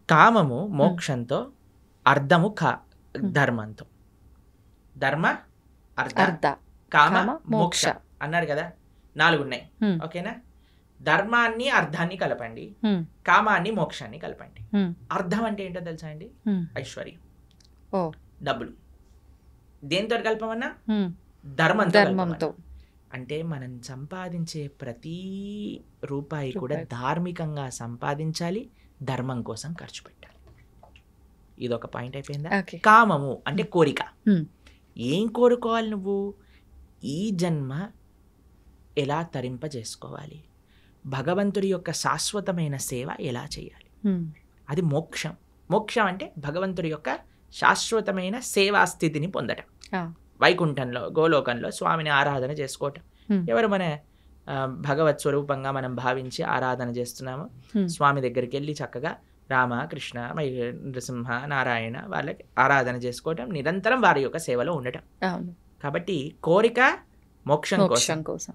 కామము మోక్షంతో, అర్థము ధర్మంతో. ధర్మ, అర్థ, కామ, మోక్ష అన్నాడు కదా, 4 ఉన్నాయి. ఓకేనా? ధర్మాన్ని అర్థాన్ని కలపండి, కామాన్ని మోక్షాన్ని కలపండి. అర్థం అంటే ఏంటో తెలుసా అండి? ఐశ్వర్యం, డబ్బులు. దేంతో కలపమన్నా? ధర్మంతో. అంటే మనం సంపాదించే ప్రతి రూపాయి కూడా ధార్మికంగా సంపాదించాలి, ధర్మం కోసం ఖర్చు పెట్టాలి. ఇదొక పాయింట్ అయిపోయిందా? కామము అంటే కోరిక. ఏం కోరుకోవాలి నువ్వు? ఈ జన్మ ఎలా తరింపజేసుకోవాలి, భగవంతుడి యొక్క శాశ్వతమైన సేవ ఎలా చేయాలి, అది మోక్షం. మోక్షం అంటే భగవంతుడి యొక్క శాశ్వతమైన సేవా స్థితిని పొందటం. వైకుంఠంలో, గోలోకంలో స్వామిని ఆరాధన చేసుకోవటం. ఎవరు మన భగవత్ స్వరూపంగా మనం భావించి ఆరాధన చేస్తున్నాము, స్వామి దగ్గరికి వెళ్ళి చక్కగా రామ, కృష్ణ, నరసింహ, నారాయణ వాళ్ళకి ఆరాధన చేసుకోవటం, నిరంతరం వారి యొక్క సేవలో ఉండటం. కాబట్టి కోరిక మోక్షం కోసం,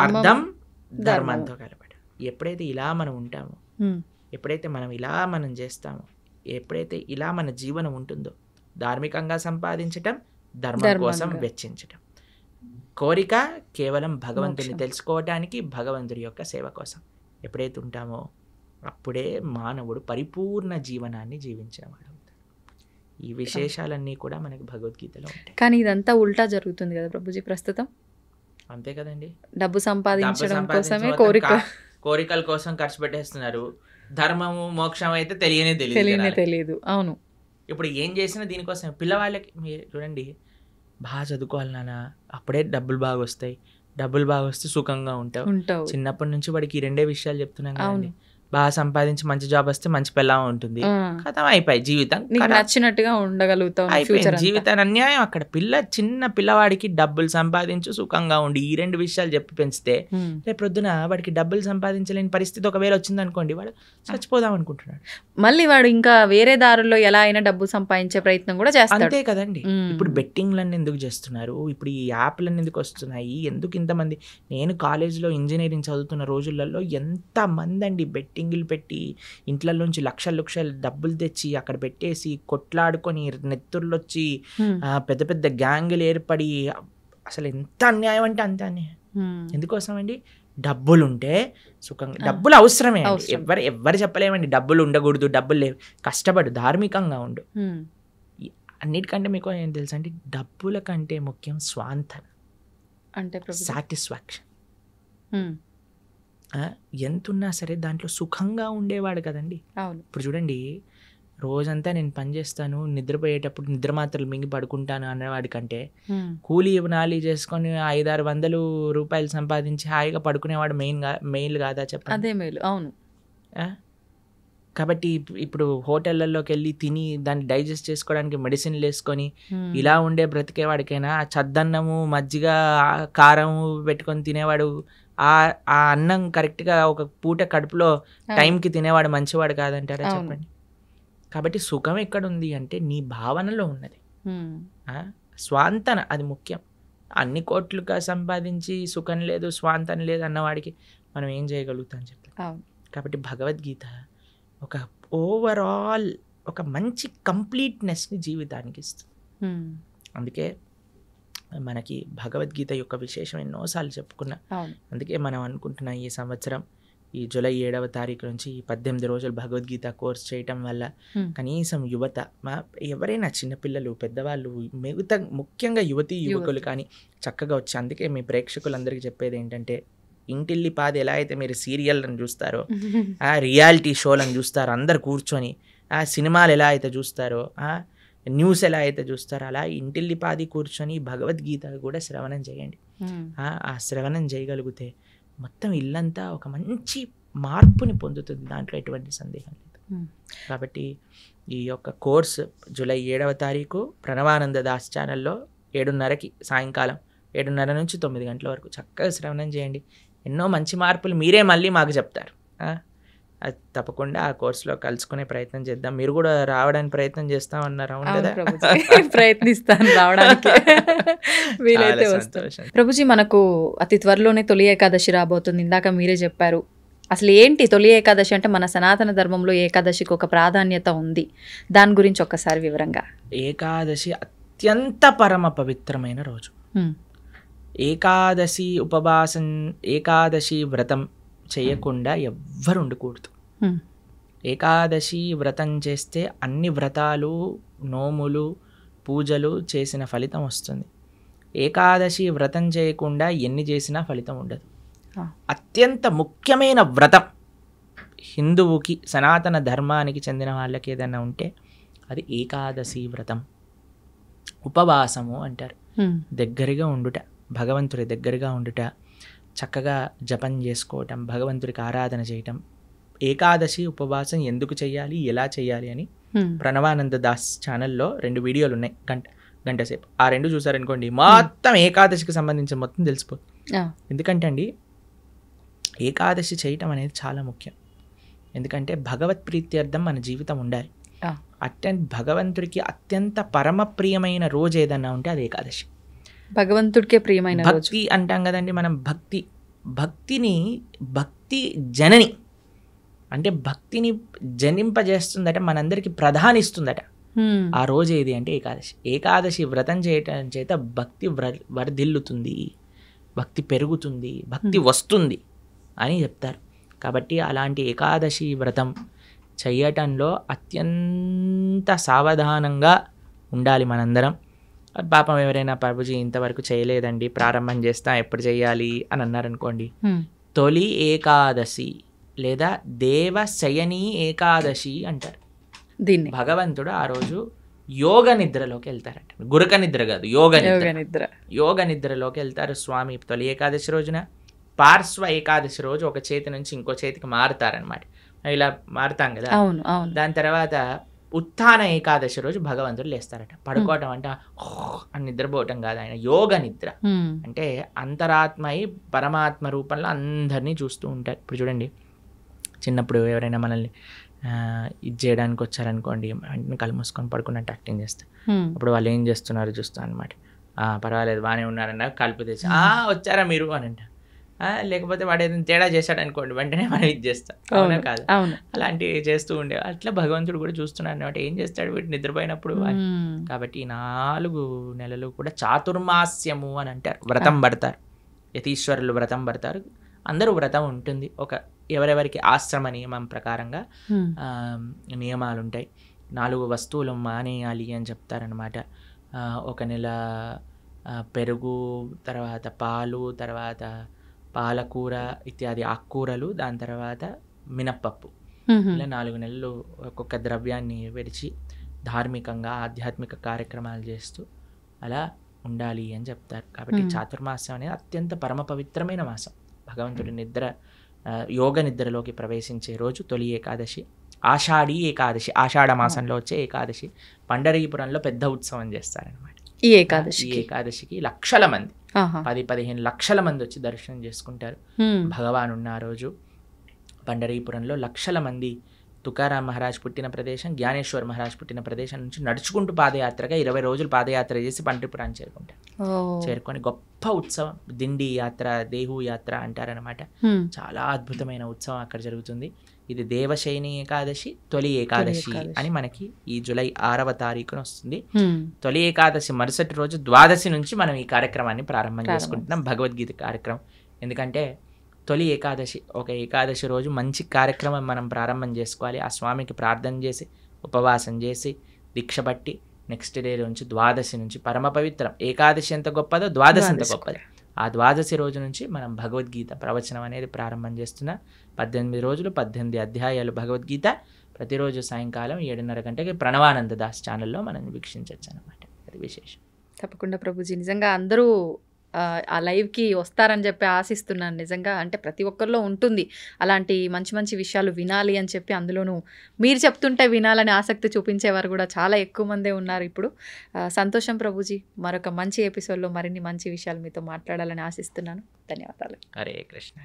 అర్థం ధర్మంతో కలపడం. ఎప్పుడైతే ఇలా మనం ఉంటామో, ఎప్పుడైతే మనం ఇలా మనం చేస్తామో, ఎప్పుడైతే ఇలా మన జీవనం ఉంటుందో, ధార్మికంగా సంపాదించటం, ధర్మం కోసం వెచ్చించటం. కోరిక కేవలం భగవంతుని తెలుసుకోవటానికి, భగవంతుడి యొక్క సేవ కోసం ఎప్పుడైతే ఉంటామో అప్పుడే మానవుడు పరిపూర్ణ జీవనాన్ని జీవించేవాడు. ఈ విశేషాలన్నీ కూడా మనకి భగవద్గీతలో ఉంటాయి. కానీ ఇదంతా ఉల్టా జరుగుతుంది కదా ప్రభుజీ ప్రస్తుతం. అంతే కదండి, డబ్బు సంపాదించడం కోసమే కోరికల కోసం ఖర్చు పెట్టేస్తున్నారు. ధర్మము మోక్షం అయితే తెలియదు. అవును, ఇప్పుడు ఏం చేసినా దీనికోసం. పిల్లవాళ్ళకి మీరు చూడండి, బాగా చదువుకోవాలి నాన్న, అప్పుడే డబ్బులు బాగా వస్తాయి, డబ్బులు బాగా వస్తే సుఖంగా ఉంటావు. చిన్నప్పటి నుంచి వాడికి 2 విషయాలు చెప్తున్నాం కదండి. బాగా సంపాదించి మంచి జాబ్ వస్తే మంచి పెళ్ళాం ఉంటుంది, కథం అయిపోయి జీవితం నీకు నచ్చినట్టుగా ఉండగలుగుతావు అయిపోయింది. జీవితాన్ని అన్యాయం అక్కడ. చిన్న పిల్లవాడికి డబ్బులు సంపాదించు సుఖంగా ఉండి ఈ 2 విషయాలు చెప్పి పెంచితే రేపు పొద్దున వాడికి డబ్బులు సంపాదించలేని పరిస్థితి ఒకవేళ వచ్చింది అనుకోండి, వాడు చచ్చిపోదాం అనుకుంటున్నాడు. మళ్ళీ వాడు ఇంకా వేరే దారుల్లో ఎలా అయినా డబ్బు సంపాదించే ప్రయత్నం కూడా చేస్తాడు. అంతే కదండి. ఇప్పుడు బెట్టింగ్లన్నీ ఎందుకు చేస్తున్నారు, ఇప్పుడు ఈ యాప్లన్నీ ఎందుకు వస్తున్నాయి, ఎందుకు ఇంతమంది? నేను కాలేజ్లో ఇంజనీరింగ్ చదువుతున్న రోజులలో ఎంతమంది అండి బెట్టింగ్లు పెట్టి ఇంట్లోంచి లక్షలు డబ్బులు తెచ్చి అక్కడ పెట్టేసి కొట్లాడుకొని నెత్తుర్లు వచ్చి పెద్ద పెద్ద గ్యాంగులు ఏర్పడి, అసలు ఎంత అన్యాయం అంటే అంత అన్యాయం. ఎందుకోసం అండి? డబ్బులు ఉంటే సుఖంగా, డబ్బులు అవసరమే అండి. ఎవరు చెప్పలేమండి డబ్బులు ఉండకూడదు, డబ్బులు లేవు, కష్టపడు, ధార్మికంగా ఉండు. అన్నిటికంటే మీకు ఏం తెలుసా అండి, డబ్బుల కంటే ముఖ్యం స్వాంతన అంటే సాటిస్ఫాక్షన్. ఎంతున్నా సరే దాంట్లో సుఖంగా ఉండేవాడు కదండి. ఇప్పుడు చూడండి, రోజంతా నేను పని చేస్తాను, నిద్రపోయేటప్పుడు నిద్ర మాత్రలు మింగి పడుకుంటాను అనేవాడి కంటే కూలీ నాలి చేసుకొని 500-600 రూపాయలు సంపాదించి హాయిగా పడుకునేవాడు మెయిల్ కాదా చెప్పండి? అదే మేలు. అవును. కాబట్టి ఇప్పుడు హోటళ్లలోకి వెళ్ళి తిని దాన్ని డైజెస్ట్ చేసుకోవడానికి మెడిసిన్లు వేసుకొని ఇలా ఉండే బ్రతికేవాడికైనా చద్దన్నము మజ్జిగ కారము పెట్టుకొని తినేవాడు, ఆ అన్నం కరెక్ట్గా ఒక పూట కడుపులో టైంకి తినేవాడు మంచివాడు కాదంటారా చెప్పండి? కాబట్టి సుఖం ఎక్కడుంది అంటే నీ భావనలో ఉన్నది. స్వాంతన అది ముఖ్యం. అన్ని కోట్లుగా సంపాదించి సుఖం లేదు స్వాంతన లేదు అన్నవాడికి మనం ఏం చేయగలుగుతాం చెప్పి. కాబట్టి భగవద్గీత ఒక ఓవరాల్ ఒక మంచి కంప్లీట్నెస్ని జీవితానికి ఇస్తుంది. అందుకే మనకి భగవద్గీత యొక్క విశేషం ఎన్నోసార్లు చెప్పుకున్నా. అందుకే మనం అనుకుంటున్నాం ఈ సంవత్సరం ఈ జూలై 7వ తారీఖు నుంచి ఈ 18 రోజులు భగవద్గీత కోర్స్ చేయటం వల్ల కనీసం యువత, ఎవరైనా చిన్నపిల్లలు పెద్దవాళ్ళు మిగతా ముఖ్యంగా యువకులు కానీ చక్కగా వచ్చి, అందుకే మీ ప్రేక్షకులందరికీ చెప్పేది ఏంటంటే, ఇంటిల్లి పాది ఎలా అయితే మీరు సీరియల్లను చూస్తారో, ఆ రియాలిటీ షోలను చూస్తారో అందరు కూర్చొని, ఆ సినిమాలు ఎలా అయితే చూస్తారో, న్యూస్ ఎలా అయితే చూస్తారో, అలా ఇంటిల్లి పాది కూర్చొని భగవద్గీత కూడా శ్రవణం చేయండి. ఆ శ్రవణం చేయగలిగితే మొత్తం ఇల్లంతా ఒక మంచి మార్పుని పొందుతుంది, దాంట్లో ఎటువంటి సందేహం లేదు. కాబట్టి ఈ యొక్క కోర్సు జూలై 7వ తారీఖు ప్రణవానంద దాస్ ఛానల్లో 7:30కి సాయంకాలం 7:30 నుంచి 9 గంటల వరకు చక్కగా శ్రవణం చేయండి. ఎన్నో మంచి మార్పులు మీరే మళ్ళీ మాకు చెప్తారు. అది తప్పకుండా ఆ కోర్సులో కలుసుకునే ప్రయత్నం చేద్దాం. మీరు కూడా రావడానికి ప్రయత్నం చేస్తామన్నారు, అవును కదా? ప్రయత్నిస్తాను రావడానికి, వీలైతే వస్తాను. ప్రభుజీ, మనకు అతి త్వరలోనే తొలి ఏకాదశి రాబోతుంది. ఇందాక మీరే చెప్పారు. అసలు ఏంటి తొలి ఏకాదశి అంటే? మన సనాతన ధర్మంలో ఏకాదశికి ఒక ప్రాధాన్యత ఉంది, దాని గురించి ఒక్కసారి వివరంగా. ఏకాదశి అత్యంత పరమ పవిత్రమైన రోజు. ఏకాదశి ఉపవాసం, ఏకాదశి వ్రతం చేయకుండా ఎవ్వరు ఉండకూడదు. ఏకాదశి వ్రతం చేస్తే అన్ని వ్రతాలు, నోములు, పూజలు చేసిన ఫలితం వస్తుంది. ఏకాదశి వ్రతం చేయకుండా ఎన్ని చేసినా ఫలితం ఉండదు. అత్యంత ముఖ్యమైన వ్రతం హిందువుకి, సనాతన ధర్మానికి చెందిన వాళ్ళకి ఏదైనా ఉంటే అది ఏకాదశి వ్రతం. ఉపవాసము అంటారు. దగ్గరగా ఉండుట, భగవంతుడి దగ్గరగా ఉండుట, చక్కగా జపం చేసుకోవటం, భగవంతుడికి ఆరాధన చేయటం. ఏకాదశి ఉపవాసం ఎందుకు చేయాలి, ఎలా చేయాలి అని ప్రణవానంద దాస్ ఛానల్లో 2 వీడియోలు ఉన్నాయి, గంట సేపు. ఆ 2 చూసారనుకోండి, మొత్తం ఏకాదశికి సంబంధించిన మొత్తం తెలిసిపోతుంది. ఎందుకంటే అండి, ఏకాదశి చేయటం అనేది చాలా ముఖ్యం. ఎందుకంటే భగవత్ ప్రీత్యర్థం మన జీవితం ఉండాలి. భగవంతుడికి అత్యంత పరమ ప్రియమైన రోజు ఏదన్నా ఉంటే అది ఏకాదశి. భగవంతుడికే ప్రియమైన భక్తి అంటాం కదండి మనం. భక్తి జనని అంటే భక్తిని జనింపజేస్తుందట, మనందరికి ప్రధానిస్తుందట. ఆ రోజు ఏది అంటే ఏకాదశి. ఏకాదశి వ్రతం చేయటం చేత భక్తి వర్ధిల్లుతుంది, భక్తి పెరుగుతుంది, భక్తి వస్తుంది అని చెప్తారు. కాబట్టి అలాంటి ఏకాదశి వ్రతం చేయటంలో అత్యంత సావధానంగా ఉండాలి మనందరం. పాపం ఎవరైనా ప్రభుజీ ఇంతవరకు చేయలేదండి, ప్రారంభం చేస్తా, ఎప్పుడు చేయాలి అని అన్నారనుకోండి, తొలి ఏకాదశి లేదా దేవశయని ఏకాదశి అంటారు దీన్ని. భగవంతుడు ఆ రోజు యోగ నిద్రలోకి వెళ్తారట. గురక నిద్ర కాదు, యోగ నిద్రలోకి వెళ్తారు స్వామి తొలి ఏకాదశి రోజున. పార్శ్వ ఏకాదశి రోజు ఒక చేతి నుంచి ఇంకో చేతికి మారుతారనమాట. ఇలా మారుతాం కదా. అవును అవును. దాని తర్వాత ఉత్థాన ఏకాదశి రోజు భగవంతుడు లేస్తారట. పడుకోవటం అంటే అని నిద్రపోవటం కాదు, ఆయన యోగ నిద్ర. అంటే అంతరాత్మయి పరమాత్మ రూపంలో అందరినీ చూస్తూ ఉంటారు. ఇప్పుడు చూడండి, చిన్నప్పుడు ఎవరైనా మనల్ని ఇది చేయడానికి వచ్చారనుకోండి, వెంటనే కళ్ళు మూసుకొని పడుకున్నట్టు యాక్టింగ్ చేస్తారు. అప్పుడు వాళ్ళు ఏం చేస్తున్నారో చూస్తాను అనమాట. పర్వాలేదు బాగానే ఉన్నారన్న కలుపు తెచ్చి వచ్చారా మీరు అని అంట. లేకపోతే వాడు ఏదైనా తేడా చేశాడు అనుకోండి, వెంటనే మనం ఇది చేస్తాం. అవునా కాదు? అలాంటివి చేస్తూ ఉండే అట్లా భగవంతుడు కూడా చూస్తున్నాడు అనమాట. ఏం చేస్తాడు వీడు నిద్రపోయినప్పుడు అని. కాబట్టి ఈ 4 నెలలు కూడా చాతుర్మాస్యము అని అంటారు. వ్రతం పడతారు, యతీశ్వరులు వ్రతం పడతారు. అందరూ వ్రతం ఉంటుంది. ఎవరెవరికి ఆశ్రమ నియమం ప్రకారంగా నియమాలు ఉంటాయి. 4 వస్తువులు మానేయాలి అని చెప్తారనమాట. 1 నెల పెరుగు, తర్వాత పాలు, తర్వాత పాలకూర ఇత్యాది ఆకుకూరలు, దాని తర్వాత మినప్పప్పు. ఇలా 4 నెలలు ఒక్కొక్క ద్రవ్యాన్ని విడిచి ధార్మికంగా ఆధ్యాత్మిక కార్యక్రమాలు చేస్తూ అలా ఉండాలి అని చెప్తారు. కాబట్టి చాతుర్మాసం అనేది అత్యంత పరమ పవిత్రమైన మాసం. భగవంతుడి యోగ నిద్రలోకి ప్రవేశించే రోజు తొలి ఏకాదశి, ఆషాఢీ ఏకాదశి, ఆషాఢ మాసంలో వచ్చే ఏకాదశి. పండరీపురంలో పెద్ద ఉత్సవం చేస్తారనమాట. ఈ ఏకాదశికి లక్షల మంది, 10-15 లక్షల మంది వచ్చి దర్శనం చేసుకుంటారు. భగవాన్ ఉన్న రోజు పండరీపురంలో లక్షల మంది తుకారాం మహారాజ్ పుట్టిన ప్రదేశం, జ్ఞానేశ్వర్ మహారాజ్ పుట్టిన ప్రదేశం నుంచి నడుచుకుంటూ పాదయాత్రగా 20 రోజులు పాదయాత్ర చేసి పండరీపురాన్ని చేరుకుంటారు. చేరుకొని గొప్ప ఉత్సవం, దిండి యాత్ర, దేహు యాత్ర అంటారనమాట. చాలా అద్భుతమైన ఉత్సవం అక్కడ జరుగుతుంది. ఇది దేవశయని ఏకాదశి, తొలి ఏకాదశి అని మనకి ఈ జూలై 6వ తారీఖున వస్తుంది. తొలి ఏకాదశి మరుసటి రోజు ద్వాదశి నుంచి మనం ఈ కార్యక్రమాన్ని ప్రారంభం చేసుకుంటున్నాం, భగవద్గీత కార్యక్రమం. ఎందుకంటే తొలి ఏకాదశి, ఒక ఏకాదశి రోజు మంచి కార్యక్రమం మనం ప్రారంభం చేసుకోవాలి. ఆ స్వామికి ప్రార్థన చేసి ఉపవాసం చేసి దీక్ష పట్టి నెక్స్ట్ డే నుంచి ద్వాదశి నుంచి పరమ పవిత్రం. ఏకాదశి ఎంత గొప్పదో ద్వాదశి ఎంత గొప్పది. ఆ ద్వాదశి రోజు నుంచి మనం భగవద్గీత ప్రవచనం అనేది ప్రారంభం చేస్తున్నా. 18 రోజులు 18 అధ్యాయాలు భగవద్గీత. ప్రతిరోజు సాయంకాలం 7:30 గంటకి ప్రణవానంద దాస్ ఛానల్లో మనం వీక్షించవచ్చు అనమాట. అది విశేషం. తప్పకుండా ప్రభుజీ, నిజంగా అందరూ ఆ లైవ్కి వస్తారని చెప్పి ఆశిస్తున్నాను. నిజంగా అంటే ప్రతి ఒక్కరిలో ఉంటుంది అలాంటి మంచి మంచి విషయాలు వినాలి అని చెప్పి. అందులోనూ మీరు చెప్తుంటే వినాలని ఆసక్తి చూపించేవారు కూడా చాలా ఎక్కువ మందే ఉన్నారు ఇప్పుడు. సంతోషం ప్రభుజీ, మరొక మంచి ఎపిసోడ్లో మరిన్ని మంచి విషయాలు మీతో మాట్లాడాలని ఆశిస్తున్నాను. ధన్యవాదాలు. హరే కృష్ణ.